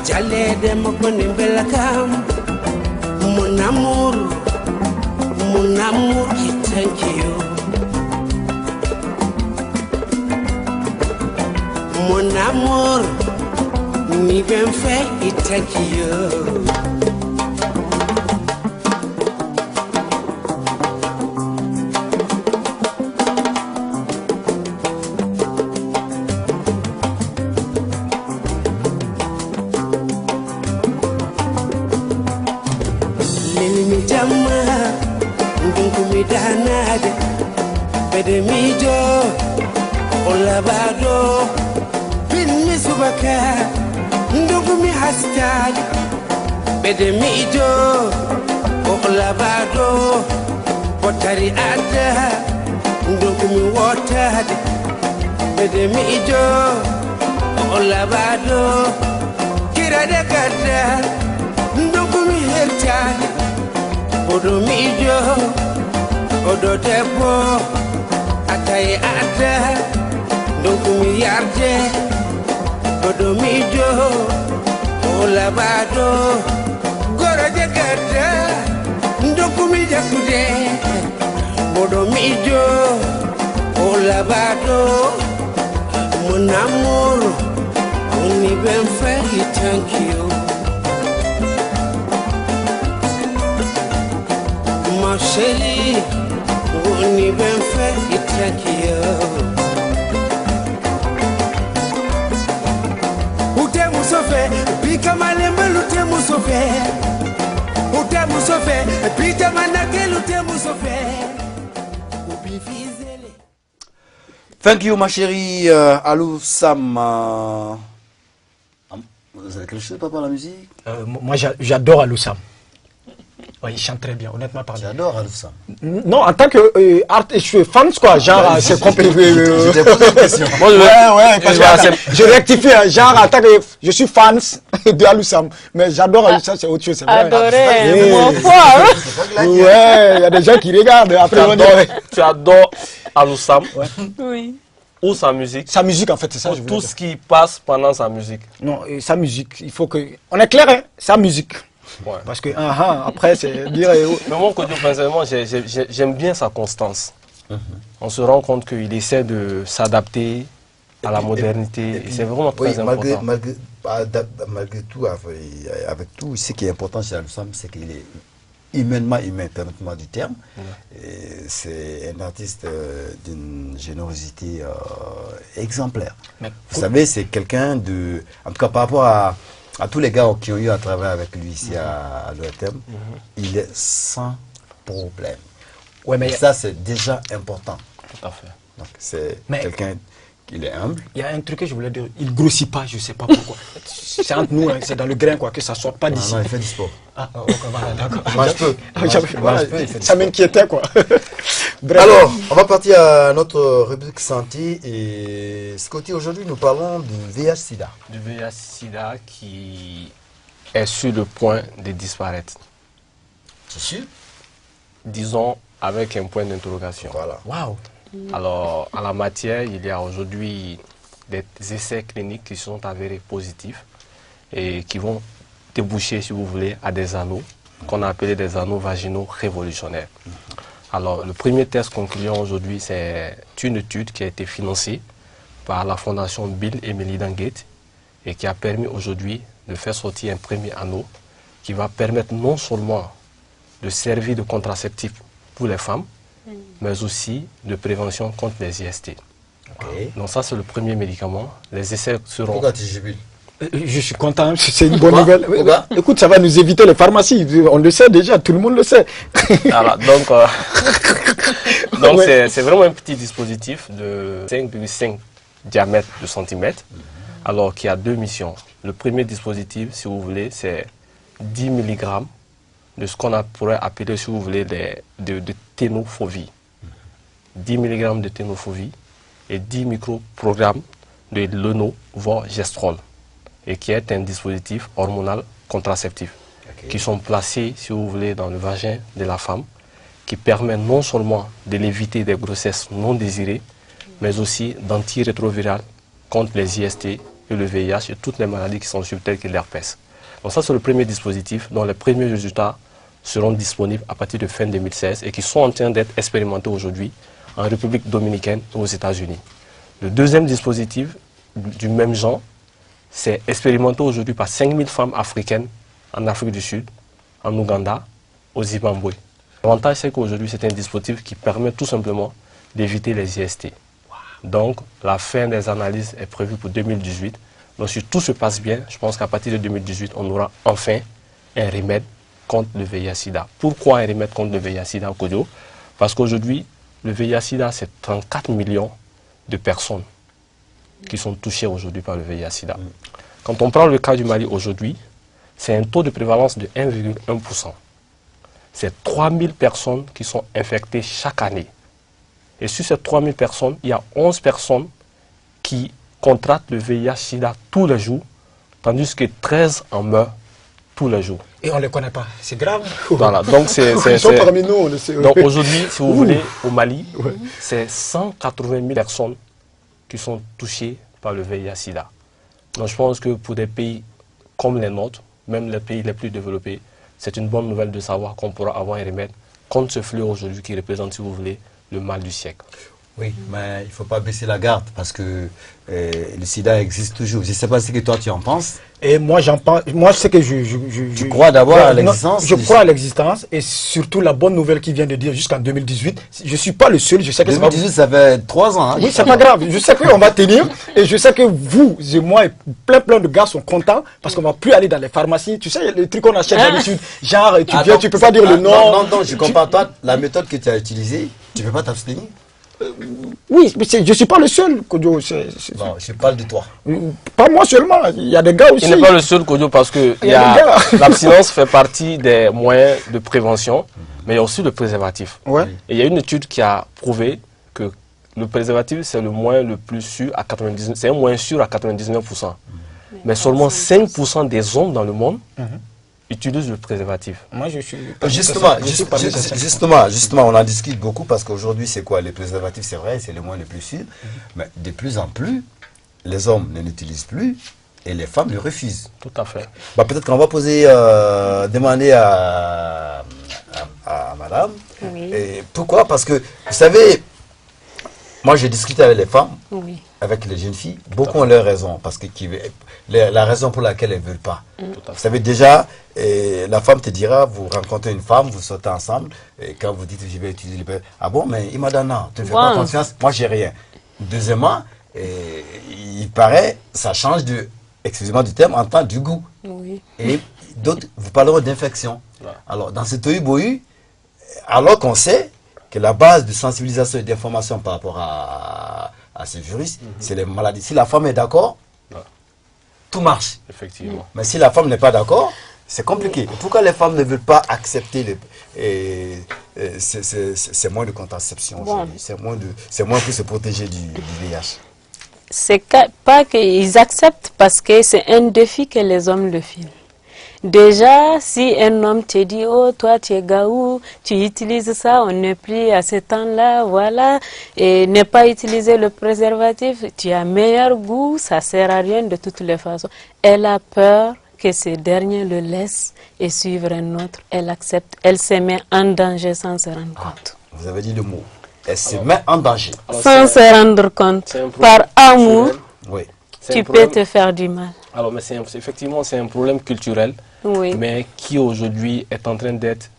Jalade makone welcome Mon amour, thank you Mon amour, mi ben fait, thank you dama ndungumi danade bede mijo olabado filmi subaka ndungumi hastade bede mijo olabado potari ada ndungumi wotade bede mijo olabado kirade kada ndungumi hertade bodo mijo odo debo ataye ada ndungumi yarde bodo mijo olabado goroje kada ndungumi jakude bodo mijo olabado mon amour on y ben fait thank you ma chérie on y ben fait thank you ute musofe pika malembe lute musofe ute musofe pika manake lute musofe ubifizele. Thank you, ma chérie Alou Sam. Vous avez quelque chose par rapport à la musique? Moi, j'adore Alou Sam. Ouais, il chante très bien, honnêtement parlé. J'adore Alou Sam. Non, en tant que je suis fan, quoi, genre, c'est compliqué. J'ai posé une question. Ouais, parce que je rectifie, genre, en tant que je suis fan de Alou Sam, mais j'adore Alou Sam, c'est autre chose. Adoré, mon fort. Ouais, il y a des gens qui regardent, après tu adores Alou Sam? Oui. Ou sa musique? Sa musique, en fait, c'est ça. Je tout ce qui passe pendant sa musique. Non, sa musique, il faut que... On est clair, hein, sa musique. Ouais. Parce que après, c'est dire... Mais moi, personnellement, j'aime bien sa constance. On se rend compte qu'il essaie de s'adapter à la modernité. Et c'est vraiment très important. Malgré tout, avec tout, ce qui est important chez Alou Sam, c'est qu'il est humainement humain, permettez-moi du terme. C'est un artiste d'une générosité exemplaire. Vous savez, c'est quelqu'un de... En tout cas, par rapport à tous les gars qui ont eu à travailler avec lui ici à l'ORTM, il est sans problème. Ouais, mais et ça, c'est déjà important. Tout à fait. Donc, c'est quelqu'un... Il est humble. Il y a un truc que je voulais dire, il grossit pas, je sais pas pourquoi. C'est entre nous, hein, c'est dans le grain, quoi, que ça sorte pas d'ici. Non, il fait du sport. Ah, voilà, d'accord. Ça m'inquiétait, quoi. Alors, on va partir à notre rubrique santé. Et Scotty, aujourd'hui, nous parlons du VIH-Sida. Du VIH-Sida qui est sur le point de disparaître. C'est sûr? Disons avec un point d'interrogation. Voilà. Waouh. Alors, en la matière, il y a aujourd'hui des essais cliniques qui sont avérés positifs et qui vont déboucher, si vous voulez, à des anneaux qu'on a appelés des anneaux vaginaux révolutionnaires. Alors, le premier test concluant aujourd'hui, c'est une étude qui a été financée par la fondation Bill et Melinda Gates et qui a permis aujourd'hui de faire sortir un premier anneau qui va permettre non seulement de servir de contraceptif pour les femmes, mais aussi de prévention contre les IST. Donc ça, c'est le premier médicament. Les essais seront... Pourquoi tu jubiles? Je suis content, c'est une bonne nouvelle. Écoute, ça va nous éviter les pharmacies. On le sait déjà, tout le monde le sait. Voilà, donc c'est vraiment un petit dispositif de 5,5 diamètre de centimètre, alors qu'il y a deux missions. Le premier dispositif, si vous voulez, c'est 10 mg de ce qu'on pourrait appeler, si vous voulez, de ténophobie. 10 mg de ténophobie et 10 microgrammes de lénovogestrol, et qui est un dispositif hormonal contraceptif, qui sont placés, si vous voulez, dans le vagin de la femme, qui permet non seulement de l'éviter des grossesses non désirées, mais aussi d'antirétroviral contre les IST et le VIH et toutes les maladies qui sont subtiles que l'herpès. Donc ça, c'est le premier dispositif dont les premiers résultats seront disponibles à partir de fin 2016 et qui sont en train d'être expérimentés aujourd'hui en République dominicaine et aux États-Unis. Le deuxième dispositif du même genre, c'est expérimenté aujourd'hui par 5000 femmes africaines en Afrique du Sud, en Ouganda, au Zimbabwe. L'avantage, c'est qu'aujourd'hui, c'est un dispositif qui permet tout simplement d'éviter les IST. Donc, la fin des analyses est prévue pour 2018. Donc, si tout se passe bien, je pense qu'à partir de 2018, on aura enfin un remède contre le VIH-Sida. Pourquoi un remède contre le VIH-Sida, Kodjo? Parce qu'aujourd'hui, le VIH-Sida, c'est 34 millions de personnes qui sont touchées aujourd'hui par le VIH-Sida. Quand on prend le cas du Mali aujourd'hui, c'est un taux de prévalence de 1,1%. C'est 3000 personnes qui sont infectées chaque année. Et sur ces 3000 personnes, il y a 11 personnes qui contractent le VIH-Sida tous les jours, tandis que 13 en meurent tous les jours. Et on ne les connaît pas, c'est grave. Voilà, donc Ils sont parmi nous, on le sait. Donc aujourd'hui, si vous voulez, au Mali, c'est 180 000 personnes qui sont touchées par le VIH-Sida. Donc je pense que pour des pays comme les nôtres, même les pays les plus développés, c'est une bonne nouvelle de savoir qu'on pourra avoir un remède contre ce fléau aujourd'hui qui représente, si vous voulez, le mal du siècle. Oui, mais il ne faut pas baisser la garde parce que le sida existe toujours. Je ne sais pas ce que toi tu en penses. Et moi j'en pense, moi c'est que tu crois d'abord à l'existence? Je crois à l'existence et surtout la bonne nouvelle qu'il vient de dire jusqu'en 2018. Je ne suis pas le seul, je sais que 2018 ça fait 3 ans. Hein, oui, c'est pas grave, je sais qu'on va tenir et je sais que vous et moi et plein de gars sont contents parce qu'on ne va plus aller dans les pharmacies. Tu sais, les trucs qu'on achète d'habitude, genre tu viens, tu ne peux pas dire le nom. Non, je comprends pas la méthode que tu as utilisée, tu ne peux pas t'abstenir. Oui, mais je ne suis pas le seul, Kodjo. Non, je parle de toi. Pas moi seulement, il y a des gars aussi. Il n'est pas le seul, Kodjo, parce que l'abstinence fait partie des moyens de prévention, mais il y a aussi le préservatif. Ouais. Et il y a une étude qui a prouvé que le préservatif, c'est le moyen le plus sûr à 99%. C'est un moyen sûr à 99%. Mais seulement 5% des hommes dans le monde utilisent le préservatif. Moi, je suis... Justement, on en discute beaucoup parce qu'aujourd'hui, c'est quoi? Les préservatifs, c'est vrai, c'est le moyen le plus sûr. Mais de plus en plus, les hommes ne l'utilisent plus et les femmes le refusent. Tout à fait. Bah, peut-être qu'on va demander à madame. Oui. Et pourquoi? Parce que, vous savez, moi, j'ai discuté avec les femmes, avec les jeunes filles. Beaucoup ont leur raison, parce que la raison pour laquelle elles ne veulent pas. Vous savez, déjà, la femme te dira, vous rencontrez une femme, vous sortez ensemble, et quand vous dites, je vais utiliser le préservatif, ah bon, mais il m'a dit non, tu ne fais pas confiance, moi, j'ai rien. Deuxièmement, il paraît, ça change de, excusez-moi du terme, en temps du goût. Oui. Et d'autres, vous parlerez d'infection. Alors, dans ce tohu-bohu, alors qu'on sait que la base de sensibilisation et d'information par rapport à ce virus, c'est les maladies. Si la femme est d'accord, tout marche. Effectivement. Mais si la femme n'est pas d'accord, c'est compliqué. Pourquoi les femmes ne veulent pas accepter ces moyens de contraception aujourd'hui? C'est moins pour se protéger du VIH. C'est pas qu'ils acceptent parce que c'est un défi que les hommes le filent. Déjà, si un homme te dit, oh, toi, tu es gaou, tu utilises ça, on n'est plus à ce temps-là, voilà, et ne pas utiliser le préservatif, tu as meilleur goût, ça ne sert à rien de toutes les façons. Elle a peur que ce dernier le laisse et suivre un autre. Elle accepte, elle se met en danger sans se rendre compte. Vous avez dit le mot. Elle se met en danger. Sans se rendre compte. Par amour, tu peux te faire du mal. Alors, mais effectivement, c'est un problème culturel, mais qui aujourd'hui est en train d'être,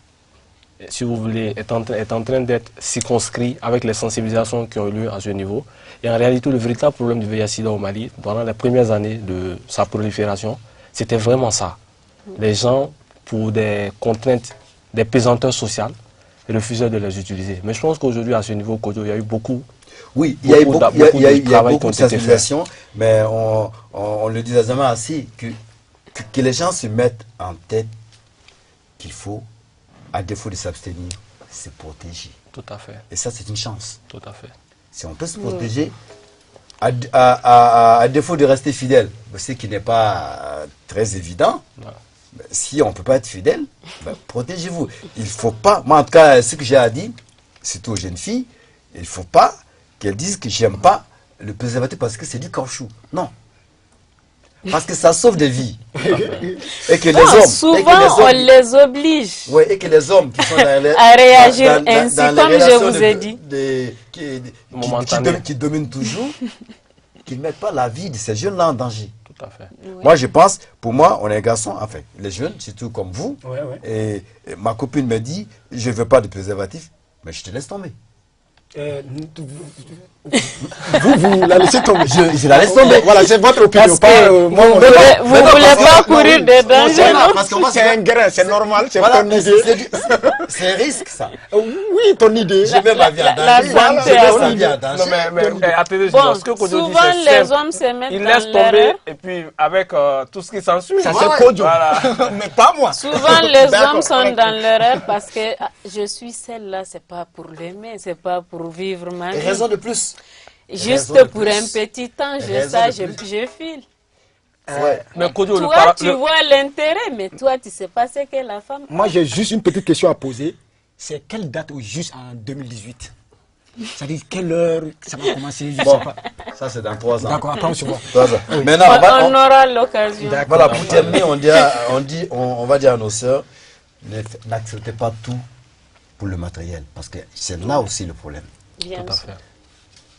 si vous voulez, est en train d'être circonscrit avec les sensibilisations qui ont eu lieu à ce niveau. Et en réalité, le véritable problème du VIH-Sida au Mali, pendant les premières années de sa prolifération, c'était vraiment ça. Les gens, pour des contraintes, des pesanteurs sociales, refusaient de les utiliser. Mais je pense qu'aujourd'hui, à ce niveau, il y a eu beaucoup. Oui, il y a eu beaucoup de sensibilisation, mais on le dit jamais assez, que les gens se mettent en tête qu'il faut, à défaut de s'abstenir, se protéger. Tout à fait. Et ça, c'est une chance. Tout à fait. Si on peut se protéger, à défaut de rester fidèle, ce qui n'est pas très évident, si on ne peut pas être fidèle, protégez-vous. Il ne faut pas, moi en tout cas, ce que j'ai à dire, surtout aux jeunes filles, il ne faut pas qu'elles disent que j'aime pas le préservatif parce que c'est du caoutchouc. Non. Parce que ça sauve des vies. Et que les hommes... Souvent, on les oblige. Oui, et que les hommes qui sont à réagir ainsi, comme je vous ai dit. Qui dominent toujours, qu'ils ne mettent pas la vie de ces jeunes-là en danger. Tout à fait. Oui. Moi, je pense, pour moi, on est garçons, enfin, les jeunes, surtout comme vous, et ma copine me dit, je ne veux pas de préservatif, mais je te laisse tomber. Vous la laissez tomber. Je la laisse tomber. Voilà, c'est votre opinion. Parce que vous ne voulez pas courir des dangers, non? Parce que moi, c'est un grain, c'est normal, c'est voilà, ton idée. C'est un risque, ça. Oui, ton idée. J'ai même ma vie en danger. Non, mais attendez, Bon, ce que Kojo dit, souvent c'est les simple. hommes se mettent Ils dans laissent tomber l'erreur. et puis avec tout ce qui s'ensuit. Ça, c'est Kojo. Voilà. Mais pas moi. Souvent les hommes sont dans l'erreur parce que je suis celle-là, c'est pas pour l'aimer, c'est pas pour vivre ma vie. Et raison de plus. Juste pour un petit temps, je file. Ouais. Mais Kojo, Toi, tu vois l'intérêt, mais toi, tu sais pas ce que la femme. Moi, j'ai juste une petite question à poser. C'est quelle date au juste en 2018? C'est-à-dire quelle heure ça va commencer? Je sais pas. Ça, c'est dans 3 ans. D'accord, après on se voit. 3 ans. Oui. Maintenant, On aura l'occasion. Voilà, pour terminer, on va dire à nos sœurs, n'acceptez pas tout pour le matériel, parce que c'est là aussi le problème. Bien Tout à sûr. fait.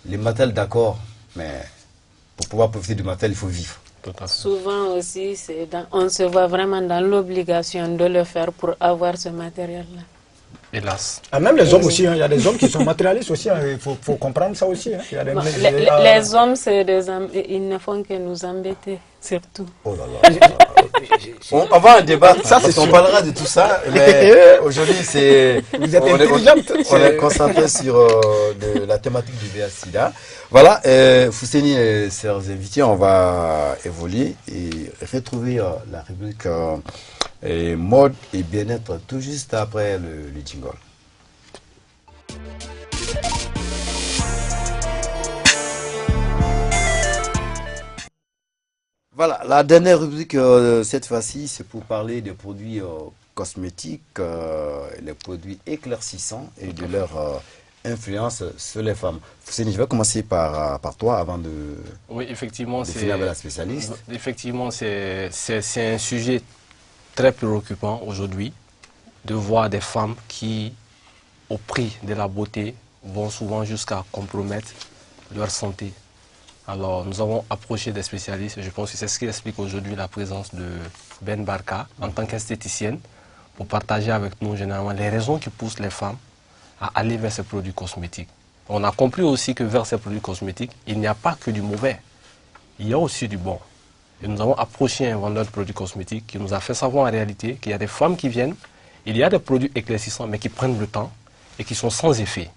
Les matériels, d'accord, mais pour pouvoir profiter du matériel, il faut vivre. Tout à fait. Souvent aussi, on se voit vraiment dans l'obligation de le faire pour avoir ce matériel-là. Hélas. Ah, même les hommes aussi, hein. Il y a des hommes qui sont matérialistes aussi, hein. Il faut comprendre ça aussi. Hein. Il y a des, Bon, les hommes, ils ne font que nous embêter, surtout. Oh là là. On va en débattre, ça, on parlera de tout ça, mais aujourd'hui, on est concentré sur la thématique du VIH-Sida. Voilà, Fousseni et ses invités, on va évoluer et retrouver la rubrique mode et bien-être tout juste après le jingle. Voilà, la dernière rubrique cette fois-ci, c'est pour parler des produits cosmétiques, les produits éclaircissants et de leur influence sur les femmes. Fousseni, je vais commencer par toi avant de effectivement, finir avec la spécialiste. Effectivement, c'est un sujet très préoccupant aujourd'hui de voir des femmes qui, au prix de la beauté, vont souvent jusqu'à compromettre leur santé. Alors, nous avons approché des spécialistes, je pense que c'est ce qui explique aujourd'hui la présence de Ben Barka en tant qu'esthéticienne pour partager avec nous généralement les raisons qui poussent les femmes à aller vers ces produits cosmétiques. On a compris aussi que vers ces produits cosmétiques, il n'y a pas que du mauvais, il y a aussi du bon. Et nous avons approché un vendeur de produits cosmétiques qui nous a fait savoir en réalité qu'il y a des femmes qui viennent, il y a des produits éclaircissants mais qui prennent le temps et qui sont sans effet.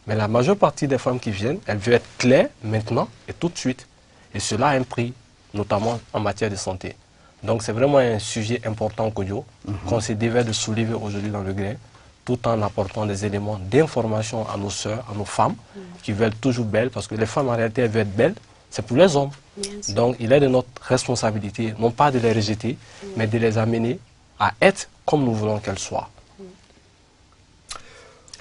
Mais la majeure partie des femmes qui viennent, elles veulent être claires maintenant et tout de suite. Et cela a un prix, notamment en matière de santé. Donc c'est vraiment un sujet important, Kojo, qu'on se devait de soulever aujourd'hui dans le grain, tout en apportant des éléments d'information à nos sœurs, à nos femmes, qui veulent être toujours belles, parce que les femmes en réalité elles veulent être belles, c'est pour les hommes. Donc il est de notre responsabilité, non pas de les rejeter, mais de les amener à être comme nous voulons qu'elles soient.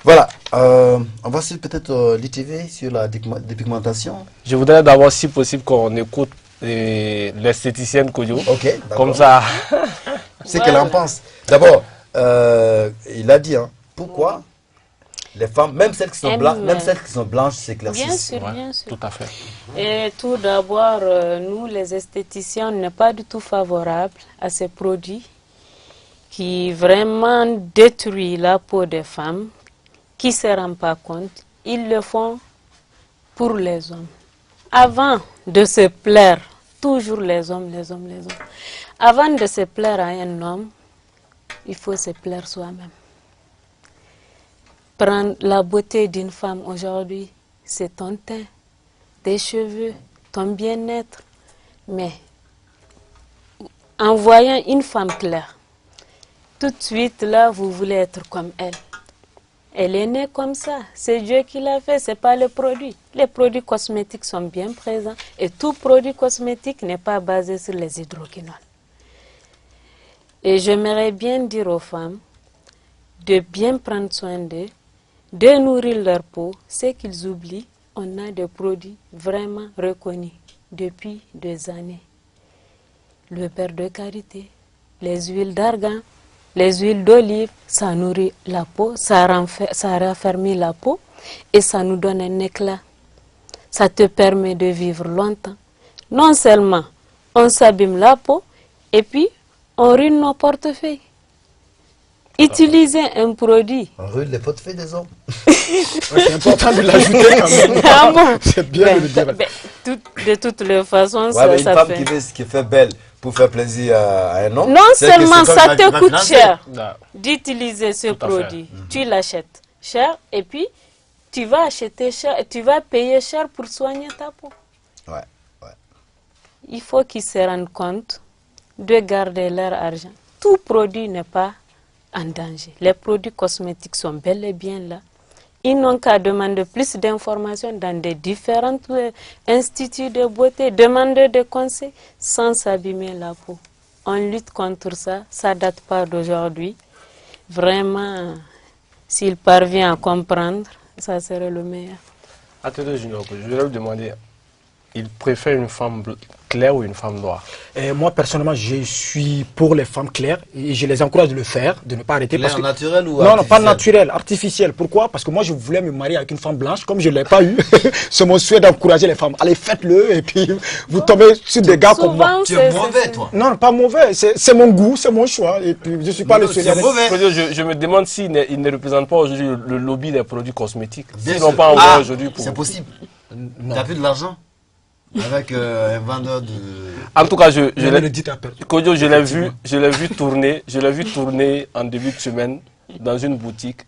Voilà, on va suivre peut-être l'ITV sur la dépigmentation. Je voudrais d'abord, si possible, qu'on écoute l'esthéticienne Kojo. Ok, comme ça. C'est qu'elle en pense. D'abord, il a dit, hein, pourquoi les femmes, même celles qui sont blanches, s'éclaircissent. Bien sûr. Tout à fait. Et tout d'abord, nous, les esthéticiens, on n'est pas du tout favorables à ces produits qui vraiment détruisent la peau des femmes, qui ne se rendent pas compte. Ils le font pour les hommes. Avant de se plaire, toujours les hommes. Avant de se plaire à un homme, il faut se plaire soi-même. Prendre la beauté d'une femme aujourd'hui, c'est ton teint, tes cheveux, ton bien-être. Mais en voyant une femme claire, tout de suite là, vous voulez être comme elle. Elle est née comme ça, c'est Dieu qui l'a fait, ce n'est pas le produit. Les produits cosmétiques sont bien présents et tout produit cosmétique n'est pas basé sur les hydroquinones. Et j'aimerais bien dire aux femmes de bien prendre soin d'eux, de nourrir leur peau. Ce qu'ils oublient, on a des produits vraiment reconnus depuis des années. Le beurre de karité, les huiles d'argan, les huiles d'olive, ça nourrit la peau, ça raffermit la peau et ça nous donne un éclat. Ça te permet de vivre longtemps. Non seulement on s'abîme la peau et puis on ruine nos portefeuilles. Utiliser un produit. On ruine les portefeuilles des hommes. C'est important de l'ajouter quand même. Ah bon? C'est bien de le dire. De toutes les façons, Ouais, mais une ça femme fait. qui fait belle pour faire plaisir à un homme. Non c'est que seulement c'est ça comme te coûte cher Non. d'utiliser ce Tout à fait. produit. Tu l'achètes cher et puis tu vas acheter cher et tu vas payer cher pour soigner ta peau. Ouais. Il faut qu'ils se rendent compte de garder leur argent. Tout produit n'est pas en danger. Les produits cosmétiques sont bel et bien là. Ils n'ont qu'à demander plus d'informations dans des différents instituts de beauté, demander des conseils sans s'abîmer la peau. On lutte contre ça, ça ne date pas d'aujourd'hui. Vraiment, s'il parvient à comprendre, ça serait le meilleur. Attendez, Junior, je vais vous demander, il préfère une femme claire ou une femme noire? Moi, personnellement, je suis pour les femmes claires et je les encourage de le faire, de ne pas arrêter. Clair parce que... naturel ou Non, non, pas artificiel? naturel, artificiel. Pourquoi? Parce que moi, je voulais me marier avec une femme blanche, comme je ne l'ai pas eu. C'est mon souhait d'encourager les femmes. Allez, faites-le et puis vous tombez sur des gars comme moi. Tu es mauvais, toi. Non, pas mauvais. C'est mon goût, c'est mon choix. Et puis, je ne suis pas le seul. Je me demande s'il ne représente pas aujourd'hui le lobby des produits cosmétiques. Bien S'ils n'ont sûr. pas envoyé aujourd'hui pour... C'est possible. T'as plus de l'argent avec un vendeur de... En tout cas, Kodjo, je l'ai vu tourner en début de semaine dans une boutique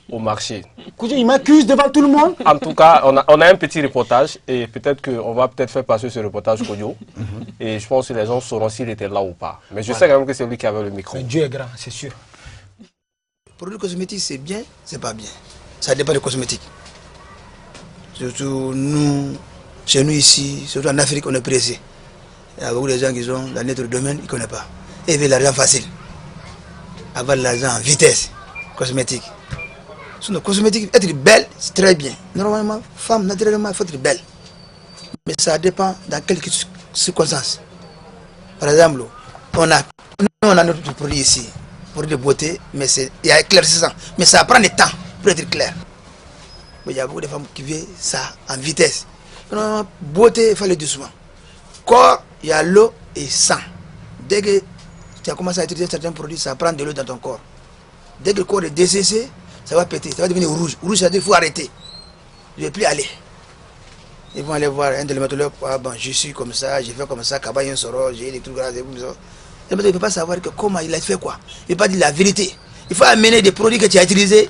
au marché. Kodjo, il m'accuse devant tout le monde. En tout cas, on a un petit reportage et peut-être qu'on va faire passer ce reportage Kodjo. Et je pense que les gens sauront s'il était là ou pas. Mais je sais quand même que c'est lui qui avait le micro. Mais Dieu est grand, c'est sûr. Produits cosmétiques, c'est bien, c'est pas bien. Ça dépend des cosmétiques. Surtout nous, chez nous ici, surtout en Afrique, on est pressé. Il y a beaucoup de gens qui sont dans notre domaine, ils ne connaissent pas. Et ils veulent l'argent facile. Avoir l'argent en vitesse, cosmétique. Sinon, cosmétique, être belle, c'est très bien. Normalement, femme, naturellement, il faut être belle. Mais ça dépend dans quelques circonstances. Par exemple, on a notre produit ici, produit de beauté, mais il y a éclaircissant. Mais ça prend du temps pour être clair. Mais il y a beaucoup de femmes qui veulent ça en vitesse. Non, beauté, il faut aller doucement. Corps, il y a l'eau et sang. Dès que tu as commencé à utiliser certains produits, ça prend de l'eau dans ton corps. Dès que le corps est desséché, ça va péter, ça va devenir rouge. Rouge, ça veut dire qu'il faut arrêter. Je ne vais plus aller. Ils vont aller voir un dermatologue. Ah bon, je suis comme ça, j'ai fait comme ça, Kabayen Soro, j'ai des trucs comme ça. Il ne peut pas savoir que comment il a fait quoi. Il ne peut pas dire la vérité. Il faut amener des produits que tu as utilisés.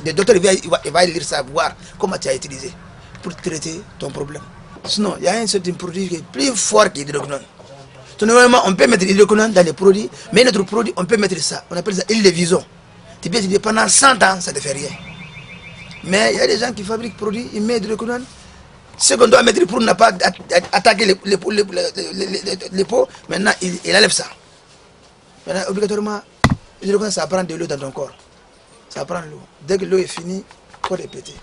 Le docteur il va lire ça, voir comment tu as utilisé pour traiter ton problème. Sinon, il y a un certain produit qui est plus fort que l'hydroquinone. Normalement, on peut mettre l'hydroquinone dans les produits, mais notre produit, on peut mettre ça. On appelle ça huile de vison. Tu peux utiliser pendant 100 ans, ça ne fait rien. Mais il y a des gens qui fabriquent des produits, ils mettent l'hydroquinone. Ce qu'on doit mettre pour ne pas attaquer les peaux, maintenant, il enlève ça. Maintenant, obligatoirement, l'hydroquinone, ça prend de l'eau dans ton corps. Ça prend l'eau. Dès que l'eau est finie, il faut répéter.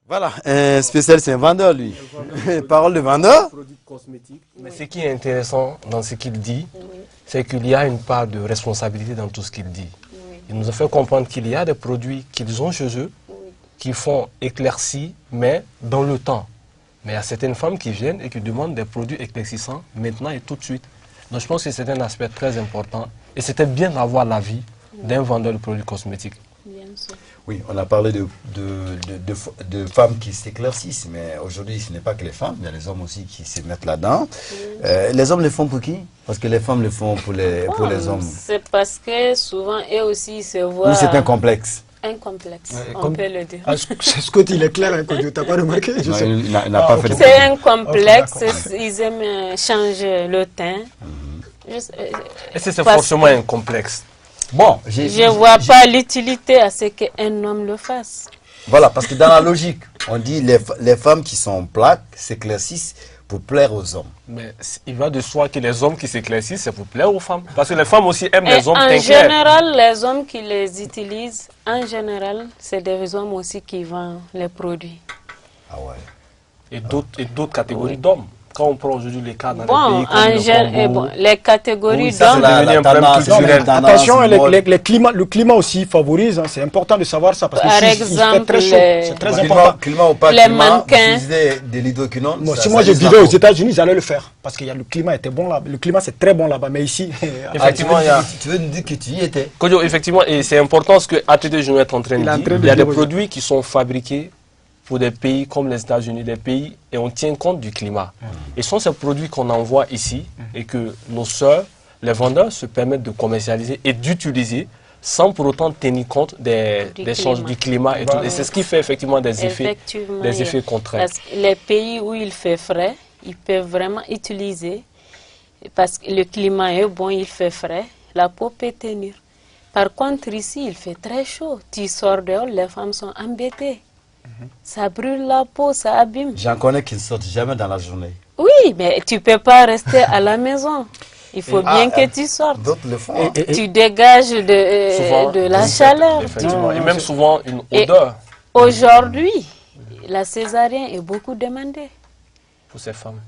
Voilà, un spécial, c'est un vendeur, lui. Parole de vendeur. Mais ce qui est intéressant dans ce qu'il dit, c'est qu'il y a une part de responsabilité dans tout ce qu'il dit. Il nous a fait comprendre qu'il y a des produits qu'ils ont chez eux, qui font éclairci, mais dans le temps. Mais il y a certaines femmes qui viennent et qui demandent des produits éclaircissants maintenant et tout de suite. Donc je pense que c'est un aspect très important. Et c'était bien d'avoir l'avis d'un vendeur de produits cosmétiques. Oui, on a parlé de femmes qui s'éclaircissent, mais aujourd'hui, ce n'est pas que les femmes, il y a les hommes aussi qui se mettent là-dedans. Les hommes le font pour qui? Parce que les femmes le font pour les hommes. C'est parce que souvent, eux aussi se voient... Ou c'est un complexe? Un complexe, on peut le dire. Scott, il est clair, hein, tu n'as pas remarqué? Non, il n'a pas fait de... C'est un complexe, ils aiment changer le teint. Et c'est forcément un complexe. Bon, je ne vois pas l'utilité à ce qu'un homme le fasse. Voilà, parce que dans la logique, on dit les femmes qui sont plaques s'éclaircissent pour plaire aux hommes. Mais il va de soi que les hommes qui s'éclaircissent, c'est pour plaire aux femmes. Parce que les femmes aussi aiment les hommes en teint clair. général, les hommes qui les utilisent, en général, c'est des hommes aussi qui vendent les produits. Ah ouais. Et d'autres catégories d'hommes. quand on prend aujourd'hui les cas dans Bon, les pays comme le Congo, les catégories Oui, ça, d'hommes. c'est la tendance, Non, mais tendance, attention, mode. le climat aussi favorise, hein, c'est important de savoir ça parce que Par si il fait exemple, très chaud, c'est très Climat, important. climat ou pas Les climat, mannequins. utiliser de l'hydroquinone. Moi, ça- si ça moi je risque vivais aux d'en- États-Unis, j'allais le faire parce que le climat était bon là. Le climat c'est très bon là-bas, mais ici, effectivement, il y a... Tu veux nous dire que tu y étais? Kodjo, effectivement, et c'est important ce que ATT Junior est en train de Il est en dire. train de Il y a des dire, oui. produits qui sont fabriqués pour des pays comme les États-Unis, des pays, et on tient compte du climat. Et ce sont ces produits qu'on envoie ici et que nos sœurs, les vendeurs, se permettent de commercialiser et d'utiliser sans pour autant tenir compte des changements du climat et tout. Et c'est ce qui fait effectivement des effets contraires. Parce que les pays où il fait frais, ils peuvent vraiment utiliser, parce que le climat est bon, il fait frais, la peau peut tenir. Par contre, ici, il fait très chaud. Tu sors dehors, les femmes sont embêtées. Ça brûle la peau, ça abîme. J'en connais qui ne sortent jamais dans la journée. Oui, mais tu ne peux pas rester à la maison. Il faut bien que tu sortes. D'autres le font. Tu dégages de la chaleur. Effectivement, et même souvent une Et odeur aujourd'hui, la césarienne est beaucoup demandée. pour ces femmes.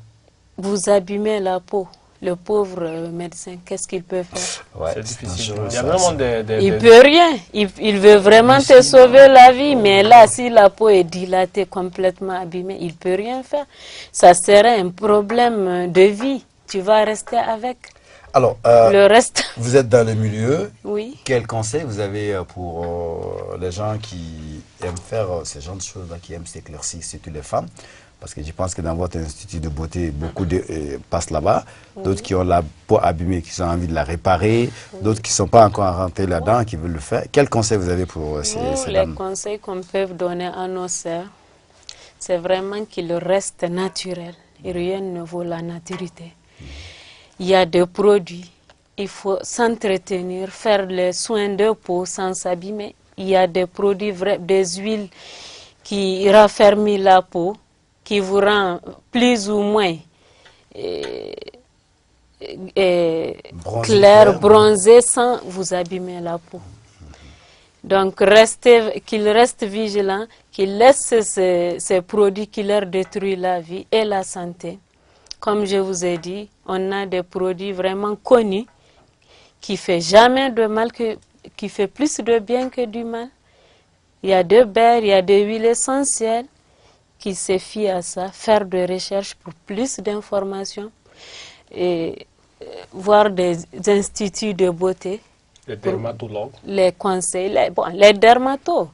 Vous abîmez la peau. Le pauvre médecin, qu'est-ce qu'il peut faire? Ouais, C'est difficile. dangereux, Il y a ça, vraiment ça. Il peut rien. Il veut vraiment te sauver la vie, mais là, si la peau est dilatée, complètement abîmée, il peut rien faire. Ça serait un problème de vie. Tu vas rester avec. Alors, le reste. Vous êtes dans le milieu. Oui. Quel conseil vous avez pour les gens qui aiment faire ce genre de choses-là, qui aiment s'éclaircir, surtout les femmes? Parce que je pense que dans votre institut de beauté, beaucoup passent là-bas. D'autres qui ont la peau abîmée, qui ont envie de la réparer. D'autres qui ne sont pas encore rentrés là-dedans, qui veulent le faire. Quel conseil vous avez pour ces Les dames? conseils qu'on peut donner à nos sœurs, c'est vraiment qu'ils restent naturels. Et rien ne vaut la naturité. Il y a des produits, il faut s'entretenir, faire les soins de peau sans s'abîmer. Il y a des produits, des huiles qui raffermissent la peau, qui vous rend plus ou moins clair, bronzé, sans vous abîmer la peau. Donc, qu'ils restent vigilants, qu'ils laissent ces produits qui leur détruisent la vie et la santé. Comme je vous ai dit, on a des produits vraiment connus qui ne font jamais de mal, qui font plus de bien que du mal. Il y a des beurre, il y a des huiles essentielles qui se fient à ça, faire des recherches pour plus d'informations et voir des instituts de beauté. Les dermatologues. Les conseils, les dermatos.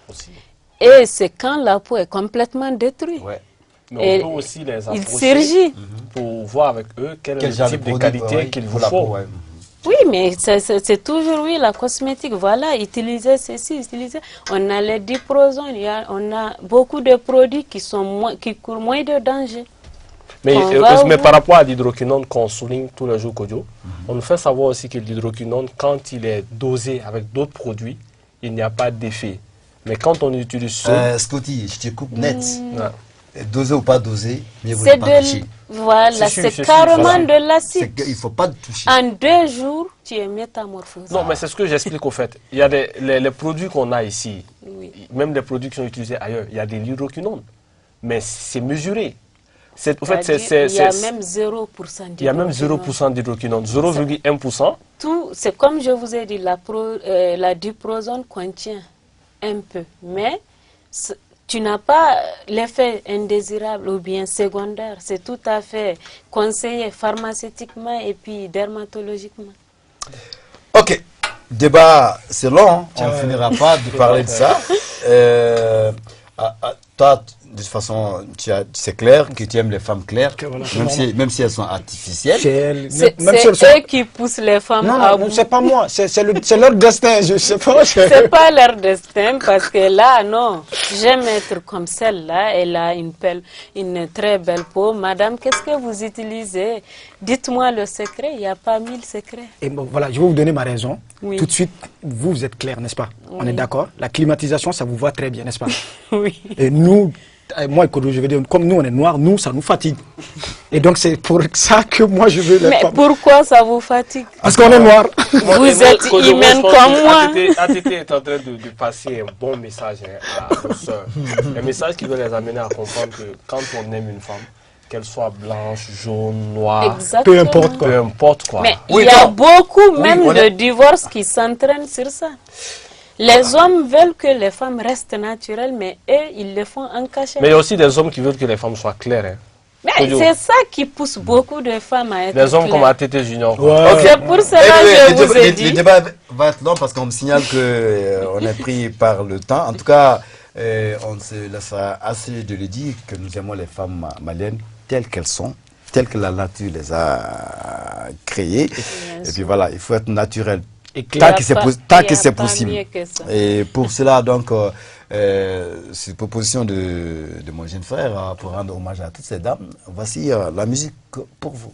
Aussi. Et c'est quand la peau est complètement détruite. Ouais. Mais on peut aussi les approcher pour voir avec eux quel type de qualité qu'il vous faut. Oui, mais c'est toujours, la cosmétique. Voilà, utiliser ceci, utiliser. On a les diprozone, on a beaucoup de produits qui courent moins de danger. Mais par rapport à l'hydroquinone qu'on souligne tous les jours, Kodjo, on nous fait savoir aussi que l'hydroquinone, quand il est dosé avec d'autres produits, il n'y a pas d'effet. Mais quand on utilise ça... Scotty, je te coupe net. Dosé ou pas dosé, mais vous c'est ne pas toucher. Voilà, c'est carrément de l'acide. Il ne faut pas toucher. En 2 jours, tu es métamorphosé. Non, mais c'est ce que j'explique au fait. Il y a les produits qu'on a ici, même les produits qui sont utilisés ailleurs, il y a de l'hydroquinone. Mais c'est mesuré. Il y a même 0% d'hydroquinone. Il y a même 0% d'hydroquinone, 0,1%. Tout, c'est comme je vous ai dit, la diprozone contient un peu, mais tu n'as pas l'effet indésirable ou bien secondaire. C'est tout à fait conseillé pharmaceutiquement et puis dermatologiquement. Ok, débat, c'est long, on ne finira pas de parler de ça. Toi, de toute façon, c'est clair que tu aimes les femmes claires, même si elles sont artificielles. C'est eux qui poussent les femmes à bout. Non, c'est pas moi, c'est leur destin, je sais pas. C'est pas leur destin, parce que là, non, j'aime être comme celle-là, elle a une très belle peau. Madame, qu'est-ce que vous utilisez? Dites-moi le secret, il n'y a pas 1000 secrets. Et bon, voilà, je vais vous donner ma raison. Oui. Tout de suite, vous êtes clair, n'est-ce pas? Oui. On est d'accord? La climatisation, ça vous va très bien, n'est-ce pas? Oui. Et nous, moi, je veux dire, comme nous, on est noirs, nous, ça nous fatigue. Et donc, c'est pour ça que moi, je veux les Mais femmes. pourquoi ça vous fatigue? Parce qu'on est noirs. Vous êtes humaine comme moi. ATT est en train de passer un bon message à nos sœurs. Un message qui veut les amener à comprendre que quand on aime une femme, Qu'elle soit blanche, jaune, noire, Exactement. peu importe quoi. Mais il y a beaucoup même de divorces qui s'entraînent sur ça. Les hommes veulent que les femmes restent naturelles, mais eux, ils le font en cachette. Mais il y a aussi des hommes qui veulent que les femmes soient claires. Hein. Mais c'est ça qui pousse beaucoup de femmes à être des hommes claires. comme ATT Junior. C'est pour cela que je vous ai dit. Le débat va être long parce qu'on me signale qu'on est pris par le temps. En tout cas, on se laissera assez de le dire que nous aimons les femmes maliennes telles qu'elles sont, telles que la nature les a créées. Et puis voilà, il faut être naturel. Tant que c'est possible. Et pour cela, donc, c'est une proposition de mon jeune frère pour rendre hommage à toutes ces dames. Voici la musique pour vous.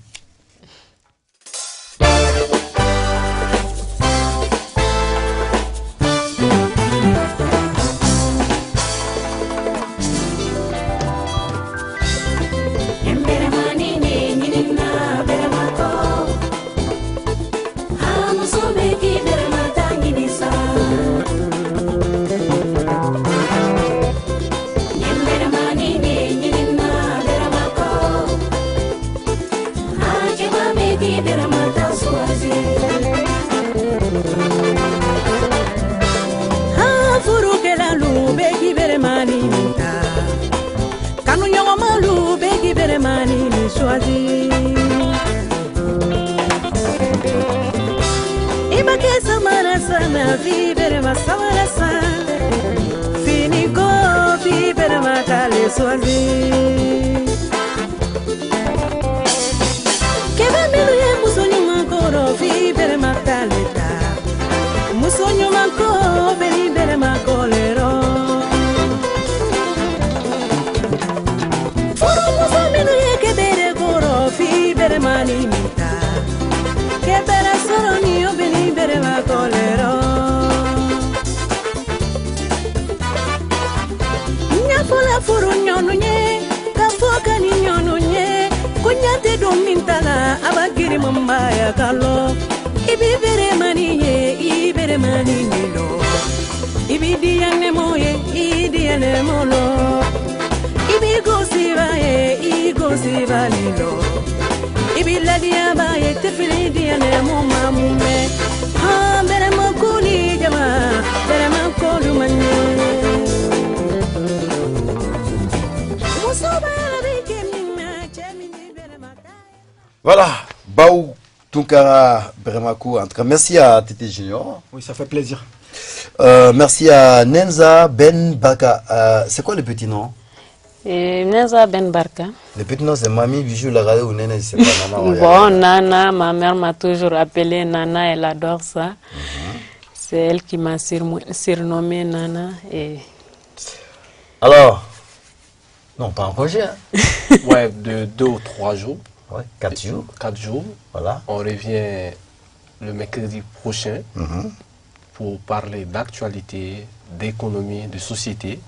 Vivere ma samara sa finiko vivere ma kale swazi kebe milu ye musonyu makoro vivere ma kale ta musonyu makoro vivere ma kolero furu musamilu ye kebere koro vivere ma nimita kebere soro ni obeni vivere ma kolero Fola furu nyonu nye, kafoka ni nyonu nye, kunyate domintala abagiri mambaya kalo. Ibi bere mani ye, ibere mani nilo. Ibi diane moye, idiane molo. Ibi gosiva ye, igosiva nilo. Ibi ladia ba ye, tefili diane muma mume. Ha bere makuli jama, bere makolu manye. Voilà, Baou Tunkara Bremakou. En tout cas, merci à Titi Junior. Oui, ça fait plaisir. Merci à Nenza Ben Baka. C'est quoi le petit nom? Nenza Ben Barka. Le petit nom, c'est Mamie Bijou Lagade ou Nene, c'est pas Nana. Bon, Nana, ma mère m'a toujours appelé Nana, elle adore ça. C'est elle qui m'a surnommé Nana. Et... Alors, non, pas en congé. Hein. Ouais, de 2 ou 3 jours. Ouais, 4 jours. 4 jours. Voilà. On revient le mercredi prochain pour parler d'actualité, d'économie, de société.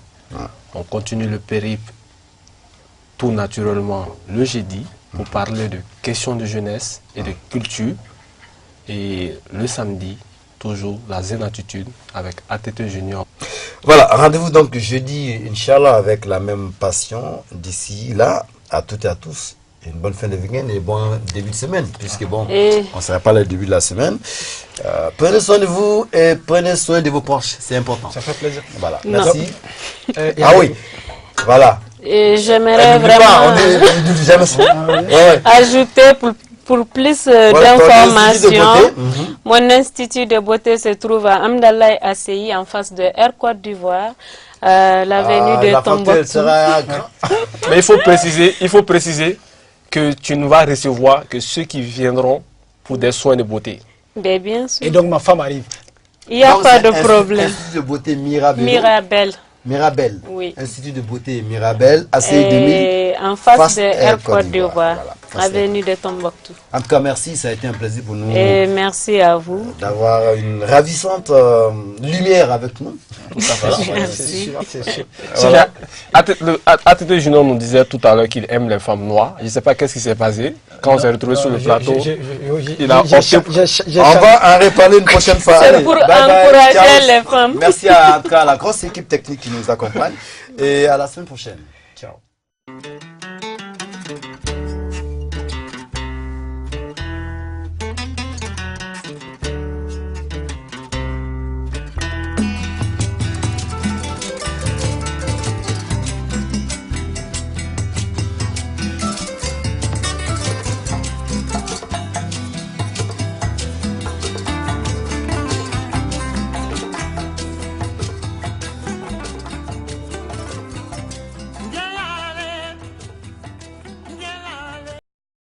On continue le périple tout naturellement le jeudi pour parler de questions de jeunesse et de culture. Et le samedi, toujours la Zen Attitude avec ATT Junior. Voilà, rendez-vous donc jeudi, Inch'Allah, avec la même passion. D'ici là, à toutes et à tous, une bonne fin de week-end et bon début de semaine, puisque bon, on ne sera pas le début de la semaine. Prenez soin de vous et prenez soin de vos proches, c'est important. Ça fait plaisir. Voilà, merci. Ah oui, voilà. Et j'aimerais vraiment ajouter pour plus d'informations. Mon institut de beauté se trouve à Amdallah ACI en face de Air Côte d'Ivoire, l'avenue de Tombouctou. Mais il faut préciser que tu ne vas recevoir que ceux qui viendront pour des soins de beauté. Mais bien sûr. Et donc ma femme arrive. Il n'y a pas de problème. Institut de beauté Mirabel. Mirabel. Oui. Institut de beauté Mirabel, ACI 2000. En face de Air Côte d'Ivoire, avenue de Tombouctou. En tout cas, merci, ça a été un plaisir pour nous. Et merci à vous. D'avoir une ravissante lumière avec nous. Merci. Voilà. ATT Junior nous disait tout à l'heure qu'il aime les femmes noires. Je ne sais pas qu'est-ce qui s'est passé. Quand on s'est retrouvé sur le plateau, il a opté. On va en reparler une prochaine fois. C'est pour encourager les femmes. Merci à la grosse équipe technique qui nous accompagne. Et à la semaine prochaine. Ciao.